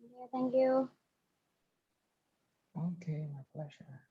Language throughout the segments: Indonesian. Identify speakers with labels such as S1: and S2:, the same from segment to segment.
S1: Yeah, thank you.
S2: Okay, my pleasure.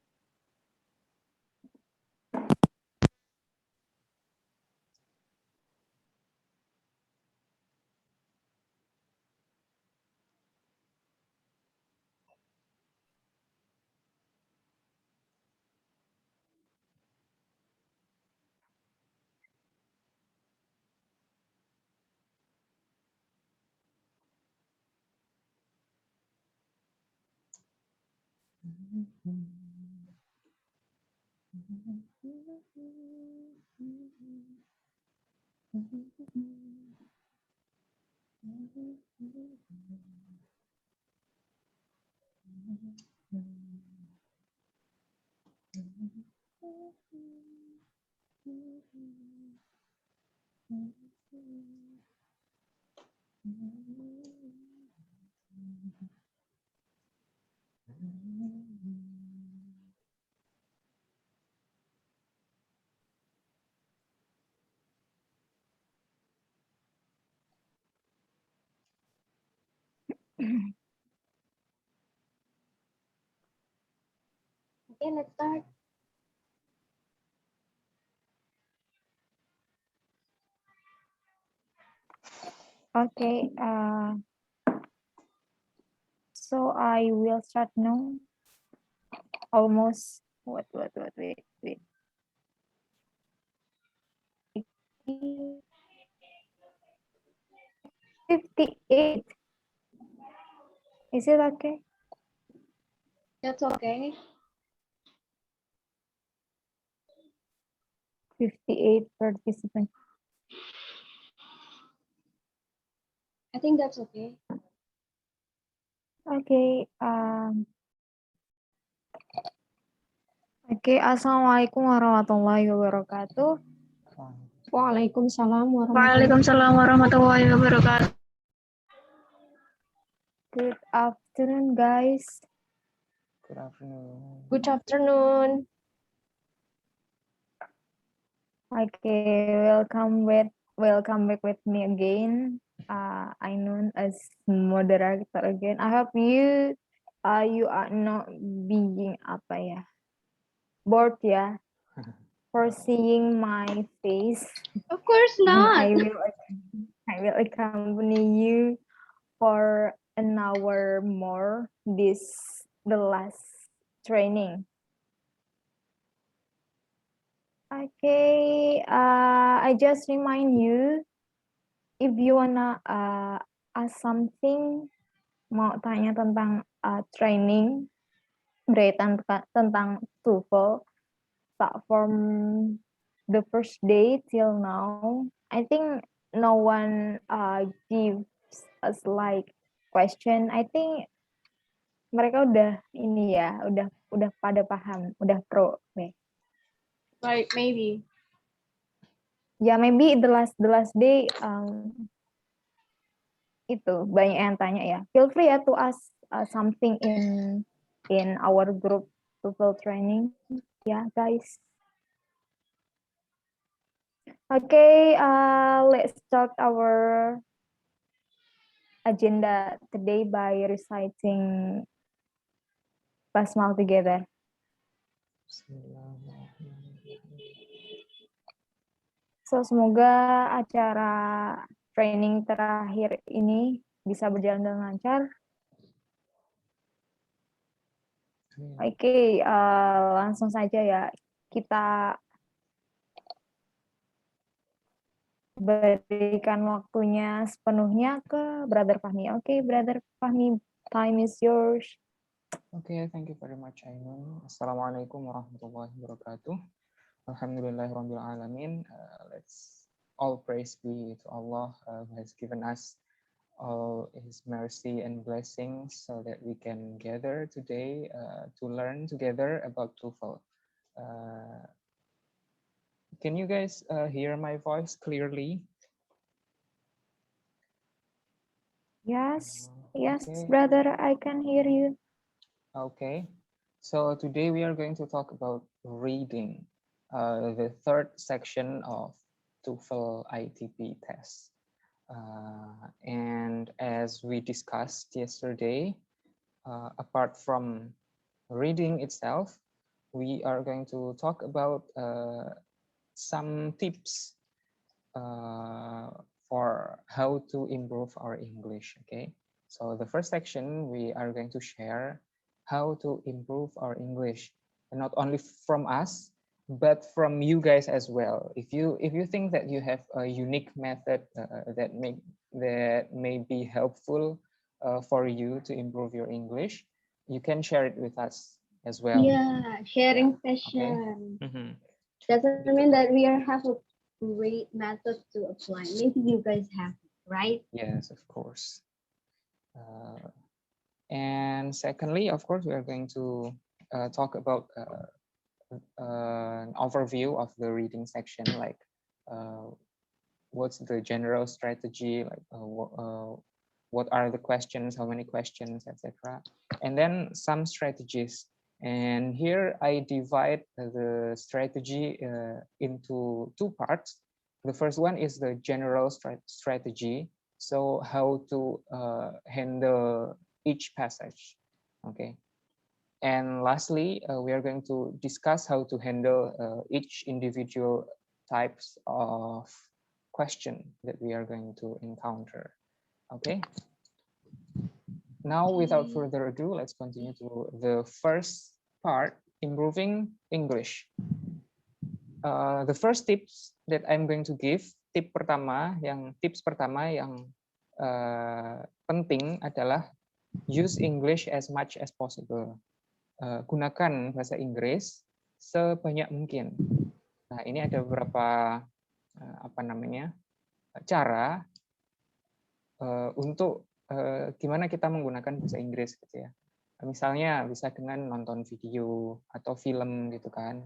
S1: Okay, let's start.
S3: Okay, so I will start now. Almost, wait. 58. Is it okay?
S1: That's okay.
S3: 58 participants.
S1: I think that's okay.
S3: Okay, Assalamualaikum warahmatullahi wabarakatuh.
S1: Waalaikumsalam
S4: Waalaikumsalam warahmatullahi wabarakatuh.
S3: Good afternoon, guys.
S2: Good afternoon.
S1: Good afternoon.
S3: Okay, welcome back with me again. Ainun as moderator again. I hope you are not being bored for seeing my face.
S1: Of course
S3: I
S1: not.
S3: will accompany you for an hour more the last training. Okay, I just remind you if you wanna ask something, mau tanya tentang training berkaitan tentang TOEFL platform the first day till now, I think no one gives us like question. I think mereka udah ini ya, udah pada paham, udah pro nih.
S1: Like maybe.
S3: Ya maybe the last day itu banyak yang tanya ya. Feel free ya to ask something in our group TOEFL training ya guys. Okay, let's start our agenda today by reciting basmal together. So semoga acara training terakhir ini bisa berjalan dengan lancar. Oke, langsung saja ya kita berikan waktunya sepenuhnya ke Brother Fahmi. Oke, Brother Fahmi, time is yours.
S2: Okay, thank you very much, Ainun. Assalamualaikum warahmatullahi wabarakatuh. Alhamdulillahirabbil alamin. Let's all praise be to Allah who has given us all His mercy and blessings so that we can gather today to learn together about TOEFL. Can you guys hear my voice clearly?
S3: Yes,
S2: Okay.
S3: brother, I can hear you.
S2: Okay, so today we are going to talk about reading, the third section of TOEFL ITP test. And as as we discussed yesterday, apart from reading itself, we are going to talk about some tips for how to improve our English. Okay, so the first section we are going to share how to improve our English, and not only from us but from you guys as well. If you think that you have a unique method that may be helpful for you to improve your English, you can share it with us as well.
S1: Yeah, sharing
S2: Okay.
S1: session.
S2: Mhm.
S1: Doesn't mean that we have a great method to apply. Maybe you guys have, right?
S2: Yes, of course. And secondly, of course, we are going to talk about an overview of the reading section, like what's the general strategy, like what are the questions, how many questions, etc. And then some strategies. And here I divide the strategy into two parts. The first one is the general strategy. So how to handle each passage, okay? And lastly, we are going to discuss how to handle each individual types of question that we are going to encounter. Okay. Now, without further ado, let's continue to the first part, improving English. The first tips that I'm going to give, tips pertama yang penting adalah use English as much as possible. Gunakan bahasa Inggris sebanyak mungkin. Nah, ini ada beberapa cara untuk gimana kita menggunakan bahasa Inggris gitu ya. Misalnya bisa dengan nonton video atau film gitu kan.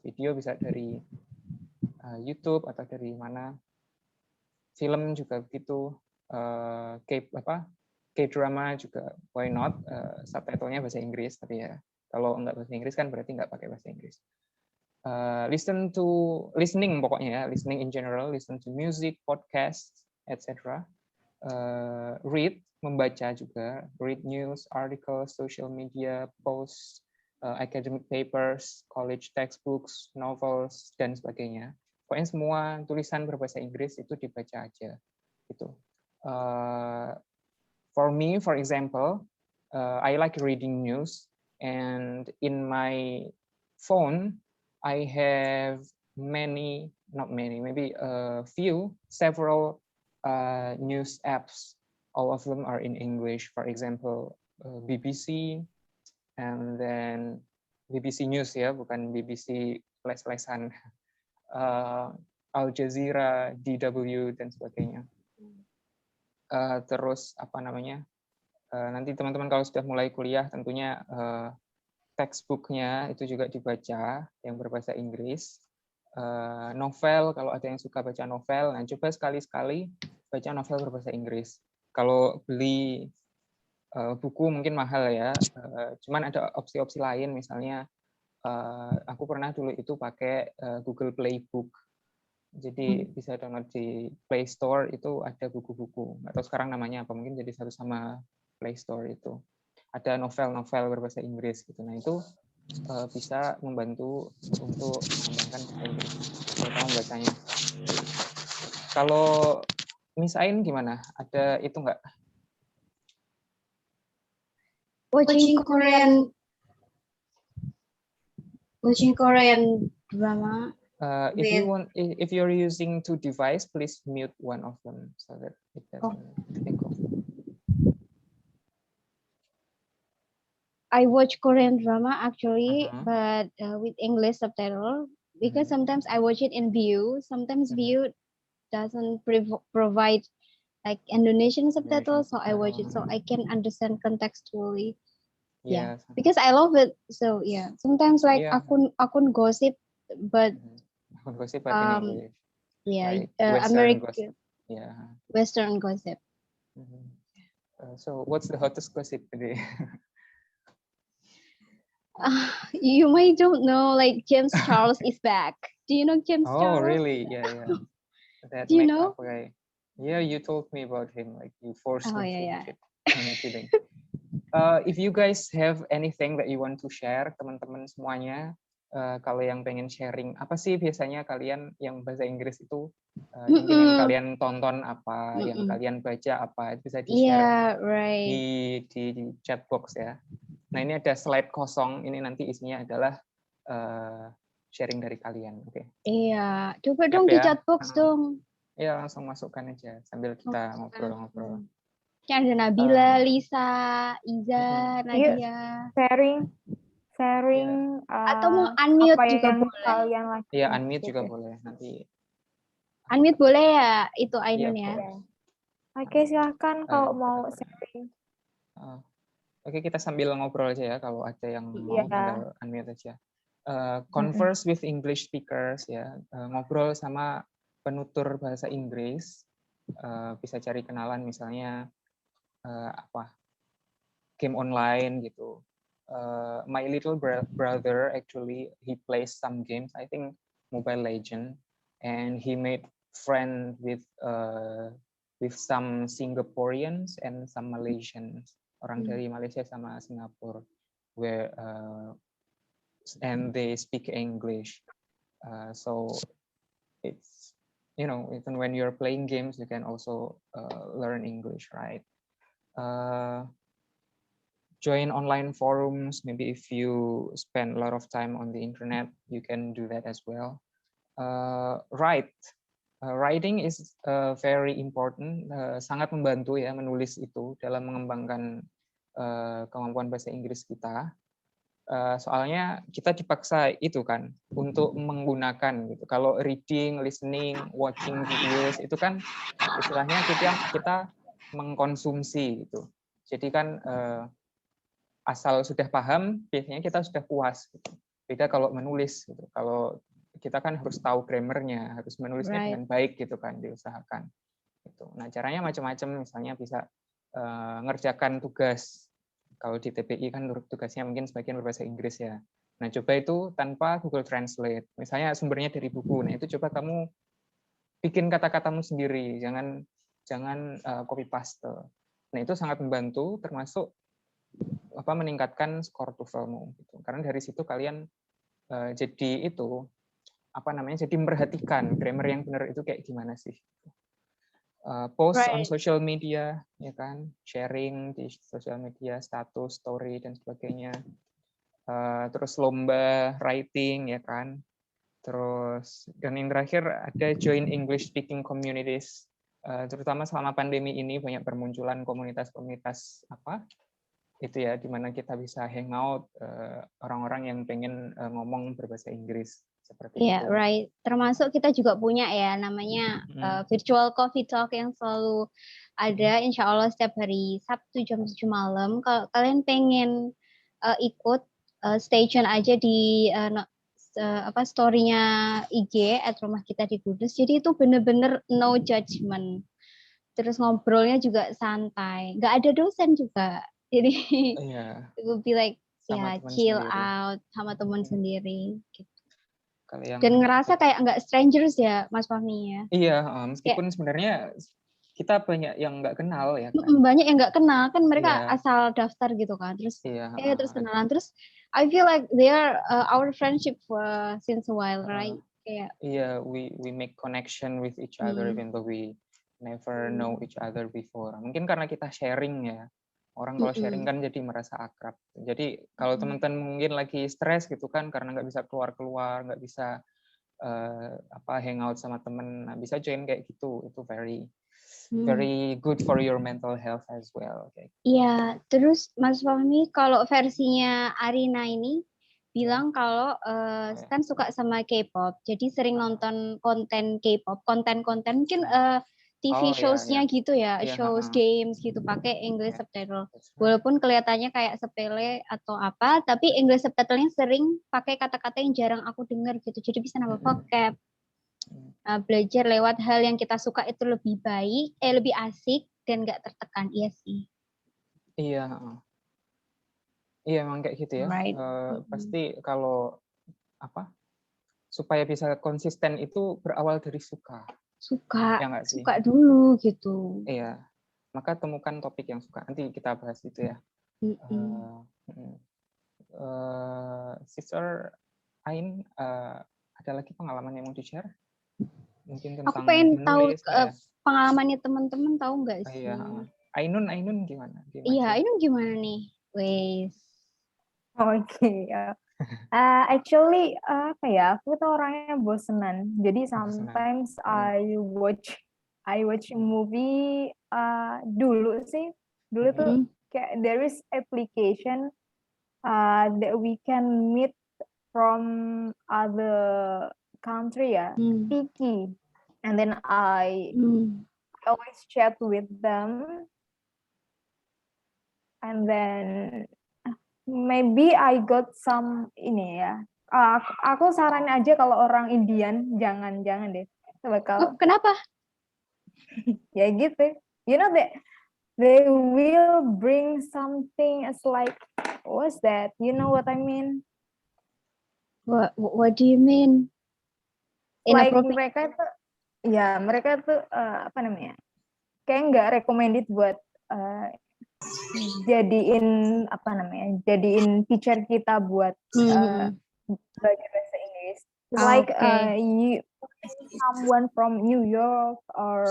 S2: Video bisa dari YouTube atau dari mana. Film juga begitu. K-drama juga, why not? Subtitlenya bahasa Inggris, tapi ya kalau nggak bahasa Inggris kan berarti nggak pakai bahasa Inggris. Listening pokoknya ya, listening in general, listen to music, podcast, etc. Read, membaca juga, read news, articles, social media, posts, academic papers, college textbooks, novels, dan sebagainya. Pokoknya semua tulisan berbahasa Inggris itu dibaca aja. Gitu. For me, for example, I like reading news, and in my phone, I have several news apps. All of them are in English. For example, BBC, and then BBC News ya, bukan BBC les-lesan, Al Jazeera, DW, dan sebagainya. Terus nanti teman-teman kalau sudah mulai kuliah tentunya textbooknya itu juga dibaca yang berbahasa Inggris. Novel, kalau ada yang suka baca novel, nah coba sekali-sekali baca novel berbahasa Inggris. Kalau beli buku mungkin mahal ya, cuman ada opsi-opsi lain, misalnya aku pernah dulu itu pakai Google Playbook. Jadi bisa download di Play Store, itu ada buku-buku. Atau sekarang namanya apa, mungkin jadi satu sama Play Store itu. Ada novel-novel berbahasa Inggris gitu. Nah itu bisa membantu untuk mengembangkan bahasa Inggris, terutama bacanya. Kalau Miss Ain gimana? Ada itu nggak?
S1: Watching Korean drama.
S2: If you're using two devices, please mute one of them so that it doesn't echo.
S1: I watch Korean drama actually, but with English subtitle, because sometimes I watch it in View. Sometimes View doesn't provide like Indonesian subtitles, so I watch it so I can understand contextually. Yeah, because I love it. So yeah, sometimes like akun gossip, but
S2: in English.
S1: Yeah,
S2: like
S1: American
S2: gossip. Yeah.
S1: Western gossip.
S2: So what's the hottest gossip today?
S1: You might don't know, like James Charles is back. Do you know James Charles?
S2: Oh, really? Yeah. That
S1: Do you
S2: makeup
S1: know?
S2: guy. Yeah, you told me about him, like you forced
S1: Oh
S2: him to
S1: yeah.
S2: watch it. I'm kidding. If you guys have anything that you want to share, teman-teman semuanya, kalau yang pengen sharing, apa sih biasanya kalian yang bahasa Inggris itu, mungkin yang kalian tonton apa, yang kalian baca apa, bisa di-share di chat box ya. Nah ini ada slide kosong, ini nanti isinya adalah sharing dari kalian, oke?
S1: Iya, coba dong di chat box dong.
S2: Iya, langsung masukkan aja sambil kita ngobrol-ngobrol.
S1: Ada Nabila, Lisa, Iza, Nadia.
S3: Sharing.
S1: Atau mau unmute
S3: apa
S1: juga
S3: yang
S1: boleh.
S3: Kalian lakukan.
S2: Iya, unmute juga boleh nanti.
S1: Unmute boleh ya, itu Ainun ya.
S3: Oke, silahkan kalau mau sharing.
S2: Oke, kita sambil ngobrol aja ya. Kalau ada yang mau tinggal unmute aja. Converse with English speakers ya. Ngobrol sama penutur bahasa Inggris. Bisa cari kenalan misalnya game online gitu. My little brother actually he plays some games. I think Mobile Legend, and he made friend with some Singaporeans and some Malaysians, orang dari Malaysia sama Singapura, where and they speak English. So it's, even when you're playing games, you can also learn English, right? Join online forums. Maybe if you spend a lot of time on the internet, you can do that as well. Write. Writing is very important, sangat membantu ya menulis itu dalam mengembangkan kemampuan bahasa Inggris kita. Soalnya kita dipaksa itu kan untuk menggunakan gitu. Kalau reading, listening, watching videos itu kan istilahnya kita mengkonsumsi gitu. Jadi kan asal sudah paham biasanya kita sudah puas gitu. Beda kalau menulis gitu. Kalau kita kan harus tahu grammarnya, harus menulisnya dengan baik gitu kan, diusahakan. Gitu. Nah caranya macam-macam, misalnya bisa ngerjakan tugas. Kalau di TPI kan tugasnya mungkin sebagian berbahasa Inggris ya. Nah coba itu tanpa Google Translate. Misalnya sumbernya dari buku. Nah itu coba kamu bikin kata-katamu sendiri, jangan copy paste. Nah itu sangat membantu, termasuk meningkatkan skor TOEFL-mu. Gitu. Karena dari situ kalian jadi jadi memperhatikan grammar yang benar itu kayak gimana sih. Post on social media, ya kan, sharing di social media, status, story dan sebagainya. Terus lomba writing, ya kan. Terus dan yang terakhir ada join English speaking communities. Terutama selama pandemi ini banyak bermunculan komunitas-komunitas itu ya, di mana kita bisa hangout orang-orang yang pengen ngomong berbahasa Inggris. Seperti itu.
S1: Right. Termasuk kita juga punya ya namanya virtual coffee talk yang selalu ada, insya Allah setiap hari Sabtu jam 7 malam. Kalau kalian pengen ikut, stay tune aja di story-nya IG @rumah kita di Kudus. Jadi itu bener-bener no judgment. Terus ngobrolnya juga santai. Nggak ada dosen juga. Jadi it will be like chill out sama teman sendiri. Gitu. Dan ngerasa kayak nggak strangers ya, Mas Fahmi ya.
S2: Iya, meskipun sebenarnya kita banyak yang nggak kenal ya kan.
S1: Banyak yang nggak kenal kan, mereka asal daftar gitu kan. Terus terus kenalan. Terus I feel like they are our friendship since a while, right?
S2: Iya, we make connection with each other even though we never know each other before. Mungkin karena kita sharing ya. Orang kalau sharing kan jadi merasa akrab. Jadi kalau teman-teman mungkin lagi stres gitu kan karena nggak bisa keluar-keluar, nggak bisa hangout sama temen, nah, bisa join kayak gitu. Itu very good for your mental health as well.
S1: Iya, terus Mas Fahmi kalau versinya Arina ini bilang kalau kan suka sama K-pop, jadi sering nonton konten K-pop, konten-konten mungkin TV shows-nya gitu ya, shows, games gitu, pakai English subtitle. Walaupun kelihatannya kayak sepele atau apa, tapi English subtitle-nya sering pakai kata-kata yang jarang aku dengar gitu, jadi bisa nambah vocab. Belajar lewat hal yang kita suka itu lebih baik, lebih asik dan nggak tertekan. Iya sih.
S2: Iya emang kayak gitu ya. Pasti kalau supaya bisa konsisten itu berawal dari suka.
S1: suka
S2: Ya nggak sih?
S1: suka dulu gitu.
S2: Iya. Maka temukan topik yang suka. Nanti kita bahas itu ya. Sister Ain, ada lagi pengalaman yang mau di-share? Mungkin
S1: Aku
S2: tentang
S1: pengen tahu
S2: menulis. Ya.
S1: pengalamannya teman-teman, tahu nggak
S2: Oh,
S1: sih?
S2: iya. Ainun gimana?
S1: Iya, ini gimana nih? Wes.
S3: Oke, ya. Actually, apa ya? Aku tuh orangnya bosenan. Jadi sometimes I watch movie. Dulu sih, dulu tuh kayak there is application that we can meet from other country ya, Tiki. And then I always chat with them. And then maybe I got some ini ya. Aku saran aja kalau orang Indian jangan deh. Bakal
S1: Kenapa?
S3: ya gitu. You know that they will bring something as like what's that? You know what I mean?
S1: What do you mean?
S3: Like mereka tuh apa namanya? Kayak nggak recommended buat jadiin teacher kita buat belajar bahasa Inggris. Like you someone from New York or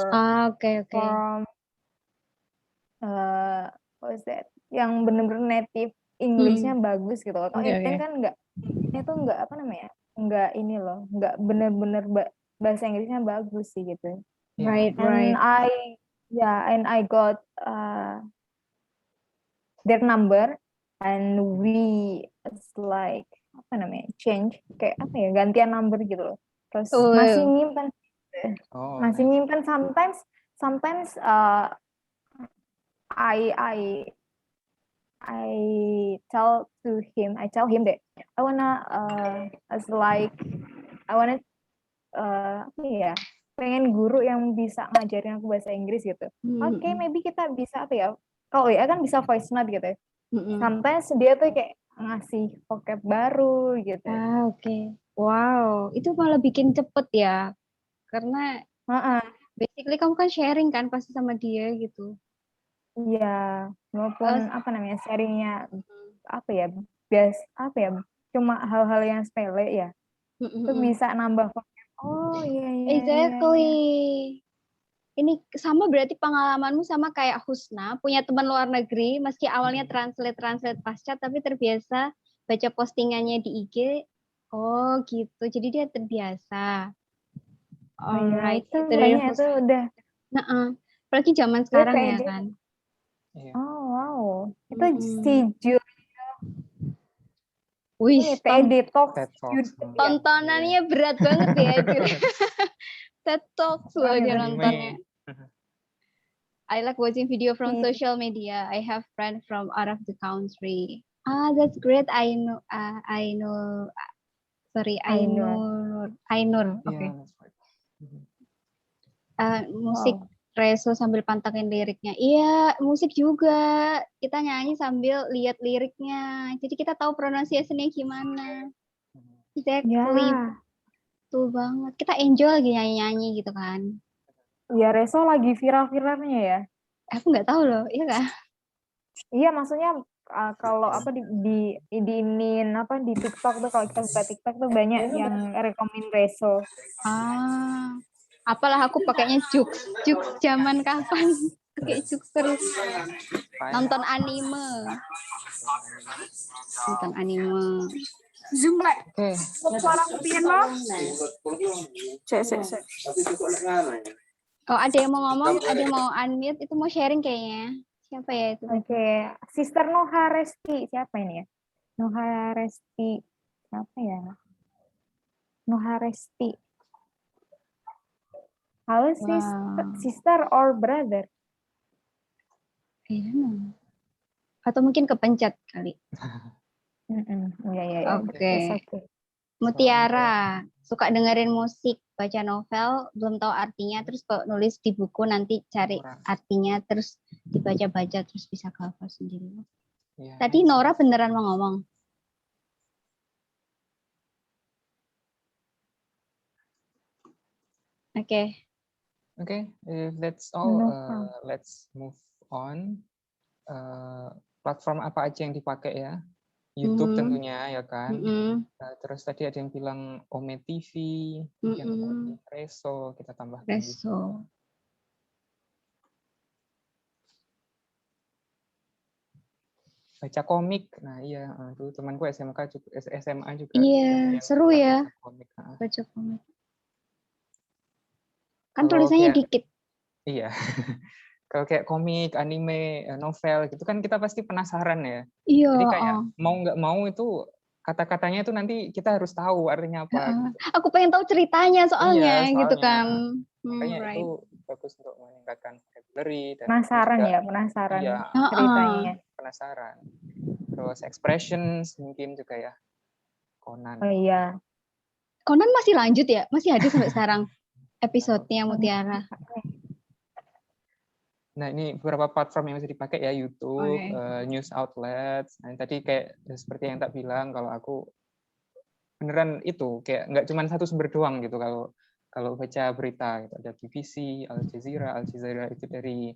S3: from what is that? Yang benar-benar native Englishnya bagus gitu. Kalau Indian kan nggak apa namanya? Nggak ini loh, nggak benar-benar bahasa Inggrisnya bagus sih gitu.
S1: Right.
S3: And I got their number and we like apa namanya change kayak apa ya gantian number gitu loh. Terus masih nyimpan sometimes I tell him that I wanna apa ya pengen guru yang bisa ngajarin aku bahasa Inggris gitu. Oke, maybe kita bisa apa ya kalau ya kan bisa voice note gitu. Sometimes dia tuh kayak ngasih vocab baru gitu.
S1: Wow, itu malah bikin cepet ya. Karena basically kamu kan sharing kan pasti sama dia gitu.
S3: Iya, maupun apa namanya sharingnya apa ya cuma hal-hal yang sepele ya. Itu bisa nambah vocab. Oh iya.
S1: Exactly. Ini sama berarti pengalamanmu sama kayak Husna, punya teman luar negeri, meski awalnya translate pasca, tapi terbiasa baca postingannya di IG. Oh gitu, jadi dia terbiasa.
S3: Alright, itu banyak itu udah.
S1: Apalagi zaman sekarang ya kan.
S3: Oh wow, itu si Julia.
S1: Wih,
S3: TED Talk.
S1: Tontonannya berat banget ya. TED Talks loh dia nontonnya. I like watching video from social media. I have friends from out of the country. That's great. I know. Ainur. Okay. Musik Reso sambil pantengin liriknya. Iya, musik juga. Kita nyanyi sambil lihat liriknya. Jadi kita tahu pronunciation-nya gimana. Exactly. Betul banget. Kita enjoy lagi nyanyi-nyanyi gitu kan.
S3: Ya, Reso lagi viral-viralnya ya.
S1: Aku nggak tahu loh, iya nggak?
S3: Iya, maksudnya kalau apa di TikTok tuh kalau kita buka TikTok tuh banyak yang rekomen Reso.
S1: Apalah aku pakainya Jux zaman kapan? Pakai Jux terus. Nonton anime.
S4: Zoom lek. Suara piano. Cek.
S1: Oh, ada yang mau ngomong, ada yang mau unmute, itu mau sharing kayaknya. Siapa ya itu?
S3: Oke. Sister Noha Resti, siapa ini ya? Noha Resti, siapa ya? Noha Resti. Halo sister or brother?
S1: I don't know. Atau mungkin kepencet kali.
S3: Iya.
S1: Oke. Mutiara, suka dengerin musik, baca novel, belum tahu artinya, terus kalau nulis di buku nanti cari artinya, terus dibaca-baca, terus bisa cover sendiri. Tadi Nora beneran mau ngomong? Oke.
S2: Okay, if that's all,
S3: No problem.
S2: let's move on. Platform apa aja yang dipakai ya? YouTube tentunya ya kan. Terus tadi ada yang bilang Ome TV, kemudian Reso, kita tambahkan juga.
S1: Reso.
S2: Baca komik, nah iya, dulu temanku SMA juga.
S1: Iya, seru ya.
S2: Baca komik.
S1: Baca komik. Kan
S2: Kalau
S1: tulisannya
S2: kayak-
S1: dikit.
S2: Iya. Kalau kayak komik, anime, novel gitu kan kita pasti penasaran ya.
S1: Iya.
S2: Jadi kayak mau nggak mau itu kata-katanya itu nanti kita harus tahu artinya apa. Gitu.
S1: Aku pengen tahu ceritanya soalnya,
S2: Iya,
S1: gitu
S2: soalnya.
S1: kan.
S2: Makanya
S1: Right.
S2: itu bagus untuk meningkatkan vocabulary dan
S3: Penasaran
S2: juga,
S3: ya, penasaran
S2: iya,
S3: ceritanya.
S2: penasaran. Terus expressions mungkin juga ya. Conan.
S3: Oh iya.
S1: Conan masih lanjut ya? Masih ada sampai sekarang episodenya Mutiara.
S2: Nah, ini beberapa platform yang bisa dipakai ya, YouTube, news outlets. Nah, tadi kayak seperti yang tak bilang, kalau aku beneran itu kayak nggak cuma satu sumber doang gitu kalau baca berita gitu. Ada BBC, Al Jazeera itu dari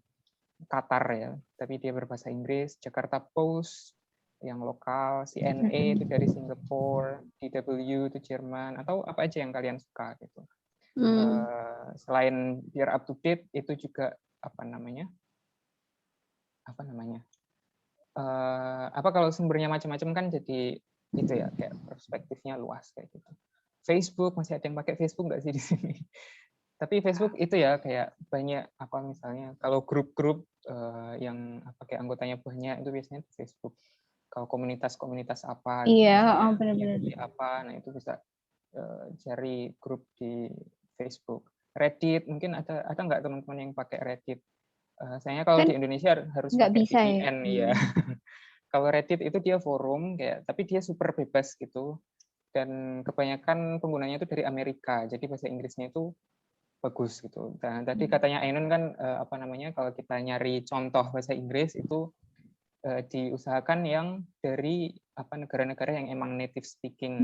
S2: Qatar ya, tapi dia berbahasa Inggris. Jakarta Post yang lokal, CNA itu dari Singapura, DW itu Jerman, atau apa aja yang kalian suka gitu. Selain biar up to date, itu juga apa namanya kalau sumbernya macam-macam kan jadi itu ya, kayak perspektifnya luas kayak gitu. Facebook, masih ada yang pakai Facebook nggak sih di sini? Tapi Facebook itu ya kayak banyak apa misalnya kalau grup-grup yang kayak anggotanya banyak itu biasanya di Facebook. Kalau komunitas-komunitas apa,
S1: Iya, benar-benar.
S2: apa, nah itu bisa cari grup di Facebook. Reddit mungkin ada nggak teman-teman yang pakai Reddit? Sayangnya kalau
S1: Kan
S2: di Indonesia harus
S1: nggak
S2: pakai
S1: bisa
S2: VPN
S1: ya.
S2: ya. Kalau Reddit itu dia forum kayak, tapi dia super bebas gitu. Dan kebanyakan penggunanya itu dari Amerika, jadi bahasa Inggrisnya itu bagus gitu. Dan tadi katanya Ainun kan kalau kita nyari contoh bahasa Inggris itu diusahakan yang dari negara-negara yang emang native speaking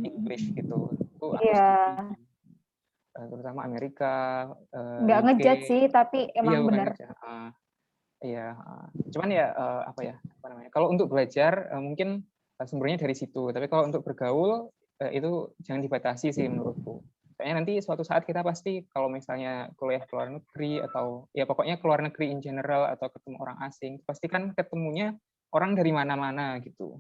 S2: English gitu. Itu aku setuju. Terutama Amerika,
S3: Nggak
S2: UK.
S3: ngejudge sih, tapi emang benar.
S2: Iya, cuman ya kalau untuk belajar mungkin sumbernya dari situ. Tapi kalau untuk bergaul itu jangan dibatasi sih menurutku. Soalnya nanti suatu saat kita pasti kalau misalnya kuliah ke luar negeri atau ya pokoknya ke luar negeri in general atau ketemu orang asing, pasti kan ketemunya orang dari mana-mana gitu.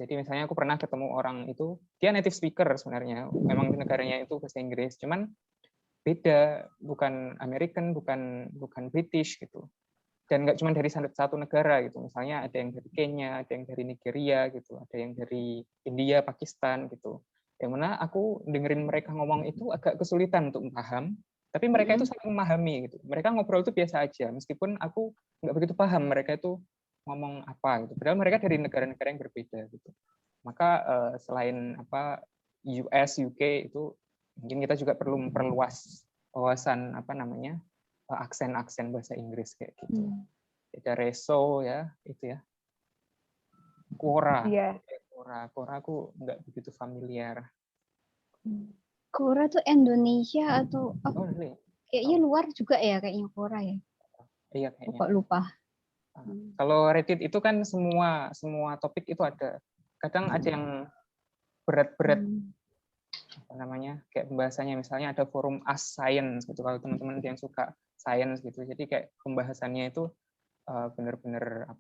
S2: Jadi misalnya aku pernah ketemu orang itu, dia native speaker sebenarnya, memang di negaranya itu bahasa Inggris, cuman beda, bukan American, bukan British gitu. Dan nggak cuma dari satu negara gitu, misalnya ada yang dari Kenya, ada yang dari Nigeria gitu, ada yang dari India, Pakistan gitu. Yang mana aku dengerin mereka ngomong itu agak kesulitan untuk paham, tapi mereka itu saling memahami gitu. Mereka ngobrol itu biasa aja, meskipun aku nggak begitu paham mereka itu ngomong apa gitu. Padahal mereka dari negara-negara yang berbeda gitu. Maka selain US, UK itu mungkin kita juga perlu memperluas wawasan aksen-aksen bahasa Inggris kayak gitu. Ada Reso ya, itu ya. Quora.
S3: Iya.
S2: Quora aku nggak begitu familiar.
S1: Quora tuh Indonesia atau
S2: Oh, really?
S1: Kayaknya luar juga ya kayaknya Quora ya.
S2: Iya kayaknya.
S1: Kok lupa.
S2: Kalau Reddit itu kan semua topik itu ada. Kadang ada yang berat-berat kayak pembahasannya, misalnya ada forum Ask Science gitu, kalau teman-teman yang suka science gitu. Jadi kayak pembahasannya itu benar-benar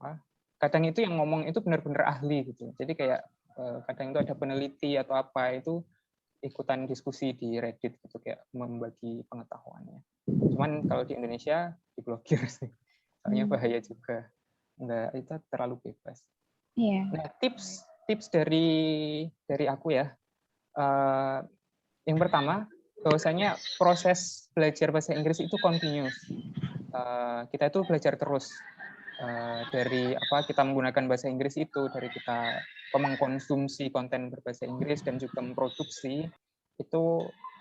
S2: kadang itu yang ngomong itu benar-benar ahli gitu. Jadi kayak kadang itu ada peneliti atau apa itu ikutan diskusi di Reddit gitu, kayak membagi pengetahuannya. Cuman kalau di Indonesia diblokir sih. Soalnya bahaya juga. Enggak, itu terlalu bebas.
S1: Iya.
S2: Nah, tips dari aku ya. Yang pertama, bahwasanya proses belajar bahasa Inggris itu continuous. Kita itu belajar terus dari kita menggunakan bahasa Inggris itu, dari kita mengkonsumsi konten berbahasa Inggris dan juga memproduksi itu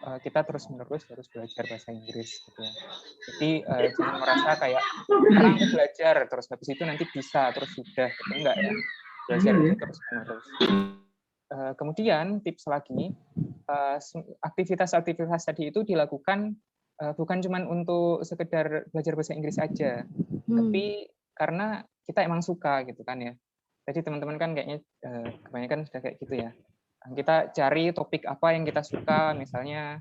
S2: kita terus-menerus harus belajar bahasa Inggris gitu ya. Jadi jangan merasa kayak sekarang aku belajar terus habis itu nanti bisa terus sudah gitu. Enggak ya. Belajar itu terus-menerus. Kemudian tips lagi, aktivitas-aktivitas tadi itu dilakukan bukan cuma untuk sekedar belajar bahasa Inggris aja, tapi karena kita emang suka gitu kan ya. Jadi teman-teman kan kayaknya kebanyakan sudah kayak gitu ya. Kita cari topik apa yang kita suka, misalnya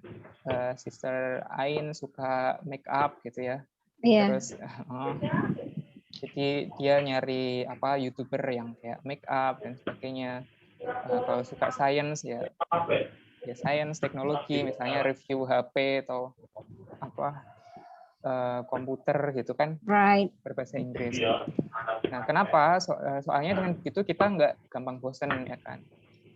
S2: Sister Ain suka make up gitu ya. Terus jadi dia nyari apa YouTuber yang kayak make up dan sebagainya. Kalau suka science ya science, teknologi, misalnya review HP atau apa komputer gitu kan, berbahasa Inggris. Nah, kenapa? Soalnya dengan begitu kita nggak gampang bosen ya kan,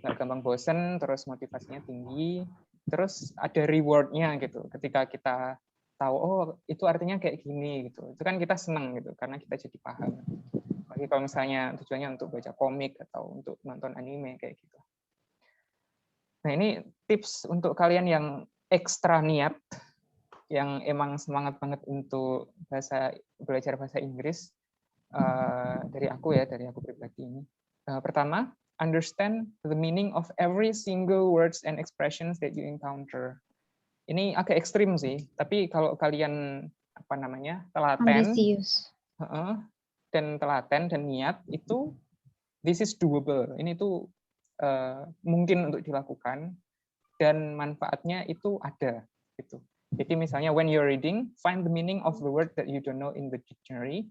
S2: nggak gampang bosen, terus motivasinya tinggi, terus ada rewardnya gitu. Ketika kita tahu, oh itu artinya kayak gini gitu, itu kan kita senang gitu, karena kita jadi paham. Lagi kalau misalnya tujuannya untuk baca komik atau untuk nonton anime kayak gitu. Nah, ini tips untuk kalian yang ekstra niat, yang emang semangat banget untuk belajar bahasa Inggris, dari aku pribadi ini. Pertama, understand the meaning of every single words and expressions that you encounter. Ini agak ekstrim sih, tapi kalau kalian telaten dan niat, itu this is doable. Ini tuh mungkin untuk dilakukan dan manfaatnya itu ada gitu. Jadi misalnya when you're reading, find the meaning of the word that you don't know in the dictionary.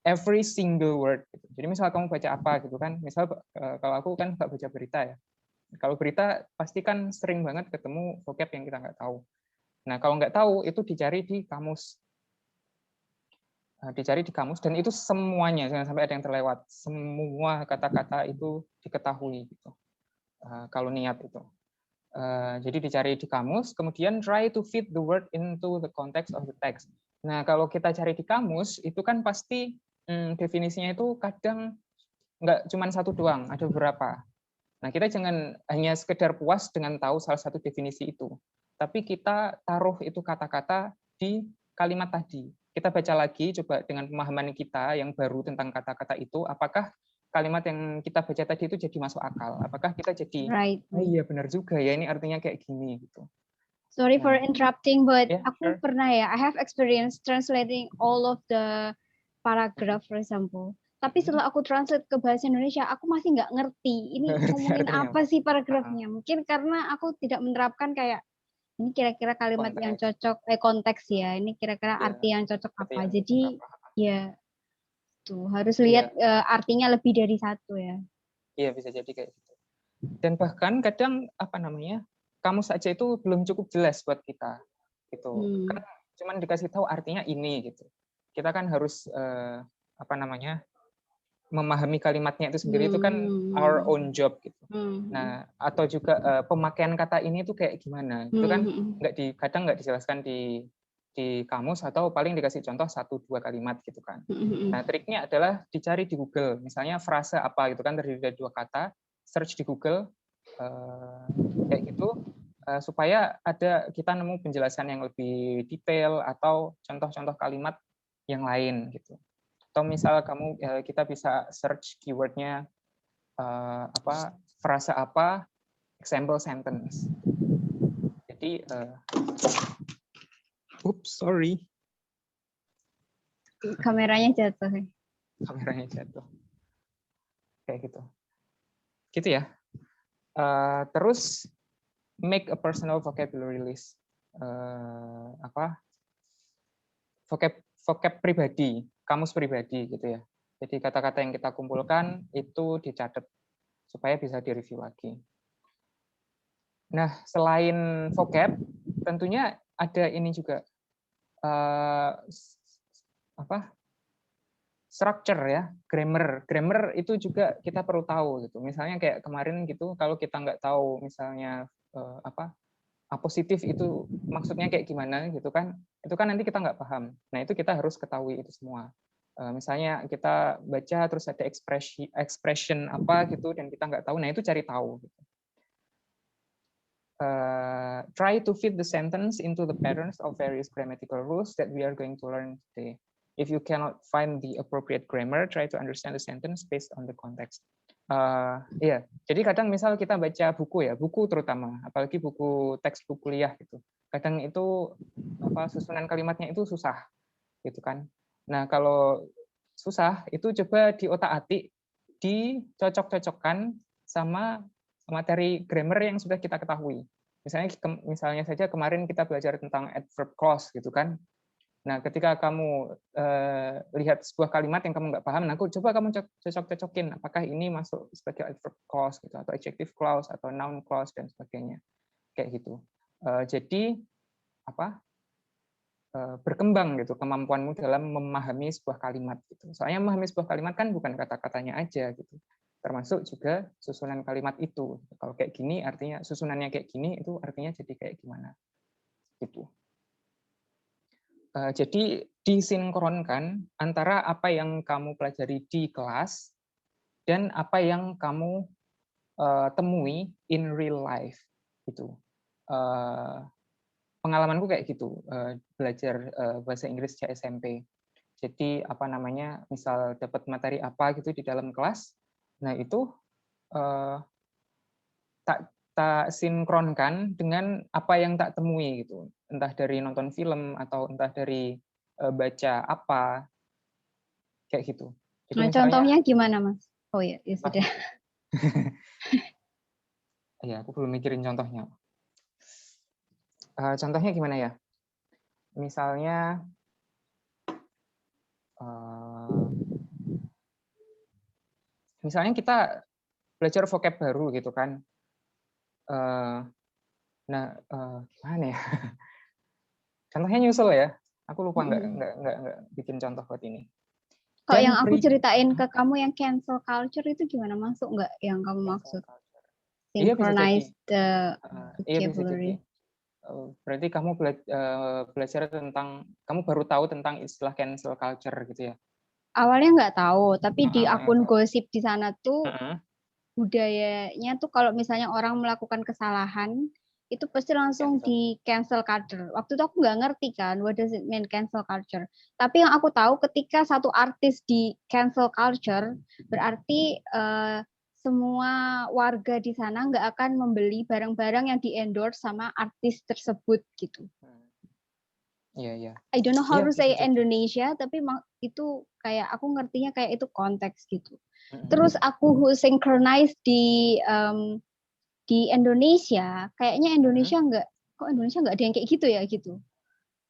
S2: Every single word. Gitu. Jadi misal kamu baca apa gitu kan, misal kalau aku kan nggak baca berita ya. Kalau berita pasti kan sering banget ketemu vocab yang kita nggak tahu. Nah kalau nggak tahu itu dicari di kamus. Dan itu semuanya, jangan sampai ada yang terlewat. Semua kata-kata itu diketahui gitu. Kalau niat itu. Jadi dicari di kamus, kemudian try to fit the word into the context of the text. Nah, kalau kita cari di kamus, itu kan pasti definisinya itu kadang nggak cuma satu doang, ada beberapa. Nah, kita jangan hanya sekedar puas dengan tahu salah satu definisi itu, tapi kita taruh itu kata-kata di kalimat tadi. Kita baca lagi, coba dengan pemahaman kita yang baru tentang kata-kata itu, apakah kalimat yang kita baca tadi itu jadi masuk akal? Apakah kita jadi, oh iya benar juga ya, ini artinya kayak gini gitu.
S1: Sorry for interrupting, but aku pernah ya, I have experience translating all of the paragraph, for example. Tapi setelah aku translate ke bahasa Indonesia, aku masih nggak ngerti ini ngomongin apa sih paragrafnya. Mungkin karena aku tidak menerapkan kayak ini kira-kira kalimat yang cocok, konteks ya, ini kira-kira arti yang cocok apa. Jadi ya tuh harus lihat artinya lebih dari satu ya.
S2: Iya, bisa jadi kayak gitu. Dan bahkan kadang kamus saja itu belum cukup jelas buat kita gitu. Kan cuman dikasih tahu artinya ini gitu. Kita kan harus memahami kalimatnya itu sendiri, itu kan our own job gitu. Nah, atau juga pemakaian kata ini tuh kayak gimana? Itu kan kadang nggak dijelaskan di kamus, atau paling dikasih contoh 1-2 kalimat gitu kan. Nah, triknya adalah dicari di Google. Misalnya frase apa gitu kan terdiri dari 2 kata, search di Google kayak gitu, supaya kita nemu penjelasan yang lebih detail atau contoh-contoh kalimat yang lain gitu. Atau misal kita bisa search keywordnya frase apa, example sentence. Jadi sorry.
S1: Kameranya jatuh.
S2: Kayak gitu. Gitu ya. Terus make a personal vocabulary list. Vocab pribadi, kamus pribadi gitu ya. Jadi kata-kata yang kita kumpulkan itu dicatat supaya bisa direview lagi. Nah, selain vocab, tentunya ada ini juga structure ya, grammar itu juga kita perlu tahu gitu. Misalnya kayak kemarin gitu, kalau kita nggak tahu misalnya apositif itu maksudnya kayak gimana gitu kan, itu kan nanti kita nggak paham. Nah, itu kita harus ketahui itu semua. Misalnya kita baca terus ada expression apa gitu dan kita nggak tahu, nah itu cari tahu gitu. Try to fit the sentence into the patterns of various grammatical rules that we are going to learn today. If you cannot find the appropriate grammar, try to understand the sentence based on the context. Jadi kadang misal kita baca buku terutama, apalagi buku textbook kuliah gitu. kadang itu susunan kalimatnya itu susah, gitu kan. Nah, kalau susah itu coba diotak-atik, dicocok-cocokkan sama materi grammar yang sudah kita ketahui. Misalnya saja kemarin kita belajar tentang adverb clause, gitu kan. Nah, ketika kamu lihat sebuah kalimat yang kamu nggak paham, nah coba kamu cocok-cocokin apakah ini masuk sebagai adverb clause gitu, atau adjective clause atau noun clause dan sebagainya, kayak gitu. Jadi berkembang gitu kemampuanmu dalam memahami sebuah kalimat gitu. Soalnya memahami sebuah kalimat kan bukan kata-katanya aja gitu, termasuk juga susunan kalimat itu. Kalau kayak gini artinya susunannya kayak gini, itu artinya jadi kayak gimana gitu. Jadi disinkronkan antara apa yang kamu pelajari di kelas dan apa yang kamu temui in real life gitu. Pengalamanku kayak gitu, belajar bahasa Inggris sejak SMP. Jadi misal dapat materi apa gitu di dalam kelas, nah itu tak sinkronkan dengan apa yang tak temui gitu, entah dari nonton film atau entah dari baca apa, kayak gitu. Jadi
S1: Nah,
S2: misalnya,
S1: contohnya gimana, Mas? Oh ya, ya sudah.
S2: ya aku belum mikirin contohnya. Contohnya gimana ya? Misalnya kita belajar vocab baru gitu kan. Nah, gimana ya? Contohnya nyusul ya. Aku lupa nggak bikin contoh buat ini.
S1: Kalau yang aku ceritain ke kamu yang cancel culture itu gimana, masuk nggak yang kamu maksud? Synchronize the vocabulary.
S2: Berarti kamu belajar tentang, kamu baru tahu tentang istilah cancel culture gitu ya?
S1: Awalnya nggak tahu, tapi di akun gosip di sana tuh budayanya tuh kalau misalnya orang melakukan kesalahan itu pasti langsung di cancel culture. Waktu itu aku nggak ngerti kan, what does it mean cancel culture. Tapi yang aku tahu ketika satu artis di cancel culture, berarti semua warga di sana nggak akan membeli barang-barang yang di-endorse sama artis tersebut gitu.
S2: Iya.
S1: I don't know how to say Indonesia, tapi itu kayak aku ngertinya kayak itu konteks gitu. Terus aku synchronize di Indonesia, kayaknya Indonesia nggak ada yang kayak gitu ya gitu.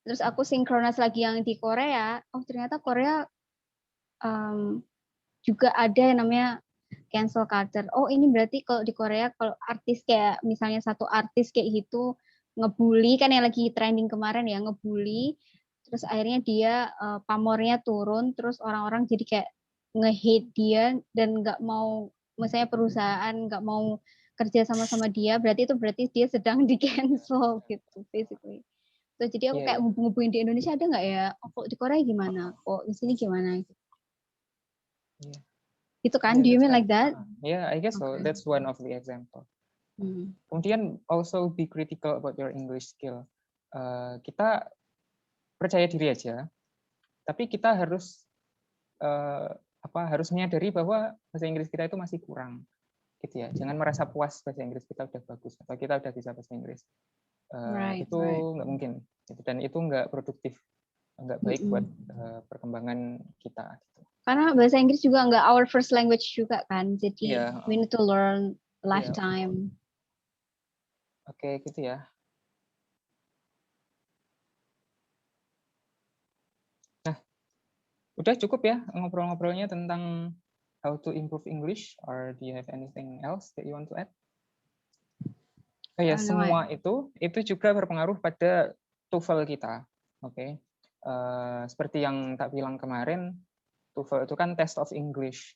S1: Terus aku synchronize lagi yang di Korea, oh ternyata Korea juga ada yang namanya cancel culture. Oh ini berarti kalau di Korea kalau artis kayak misalnya satu artis kayak gitu ngebully, kan yang lagi trending kemarin ya, ngebully, terus akhirnya dia pamornya turun, terus orang-orang jadi kayak nge-hate dia dan nggak mau, misalnya perusahaan nggak mau kerja sama dia, berarti dia sedang di cancel gitu basically. So, jadi aku kayak hubung-hubungin di Indonesia ada nggak ya? Oh, kok di Korea gimana? Kok di sini gimana? Itu kan? Do you mean like that?
S2: Yeah, I guess so. That's one of the example. Kemudian also be critical about your English skill. Kita percaya diri aja, tapi kita harus harus menyadari bahwa bahasa Inggris kita itu masih kurang, gitu ya. Jangan merasa puas bahasa Inggris kita udah bagus atau kita udah bisa bahasa Inggris. Itu nggak mungkin, dan itu nggak produktif, nggak baik buat perkembangan kita. Gitu.
S1: Karena bahasa Inggris juga nggak our first language juga kan, jadi we need to learn lifetime.
S2: Oke, gitu ya. Nah, udah cukup ya ngobrol-ngobrolnya tentang how to improve English, or do you have anything else that you want to add? Oh ya, semua itu juga berpengaruh pada TOEFL kita. Oke. Seperti yang tak bilang kemarin, TOEFL itu kan test of English.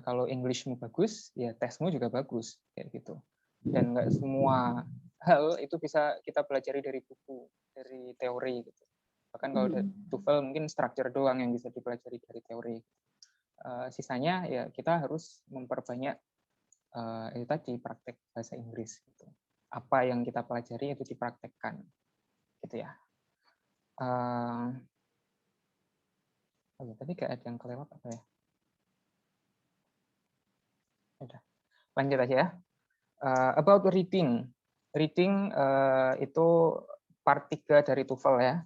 S2: Kalau Englishmu bagus, ya tesmu juga bagus, kayak gitu. Dan nggak semua hal itu bisa kita pelajari dari buku, dari teori gitu. Bahkan kalau TOEFL mungkin structure doang yang bisa dipelajari dari teori. Sisanya ya kita harus memperbanyak itu tadi praktek bahasa Inggris gitu. Apa yang kita pelajari itu dipraktekkan, gitu ya. Tadi kayak ada yang kelewat apa ya? Udah, lanjut aja ya. About reading itu part 3 dari TOEFL ya.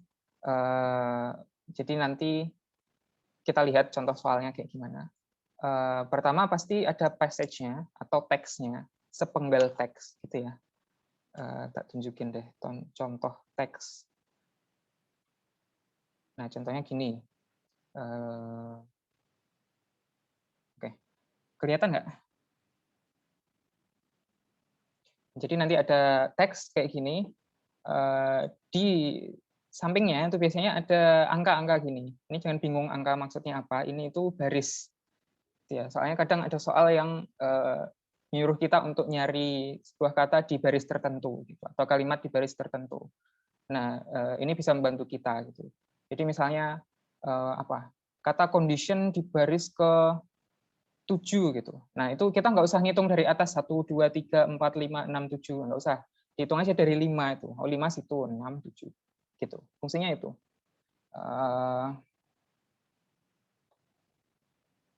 S2: Jadi nanti kita lihat contoh soalnya kayak gimana. Pertama pasti ada passage-nya atau teksnya, sepenggal teks gitu ya. Tak tunjukin deh contoh teks. Nah, contohnya gini. Oke, kelihatan nggak? Jadi nanti ada teks kayak gini. Di sampingnya itu biasanya ada angka-angka gini. Ini jangan bingung angka maksudnya apa. Ini itu baris. Ya, soalnya kadang ada soal yang menyuruh kita untuk nyari sebuah kata di baris tertentu, gitu, atau kalimat di baris tertentu. Nah, ini bisa membantu kita. Gitu. Jadi misalnya apa? Kata condition di baris ke 7 gitu. Nah, itu kita nggak usah ngitung dari atas 1, 2, 3, 4, 5, 6, 7. Nggak usah. Hitung aja dari 5 itu. Oh, 5 situ, 6, 7. Gitu. Fungsinya itu.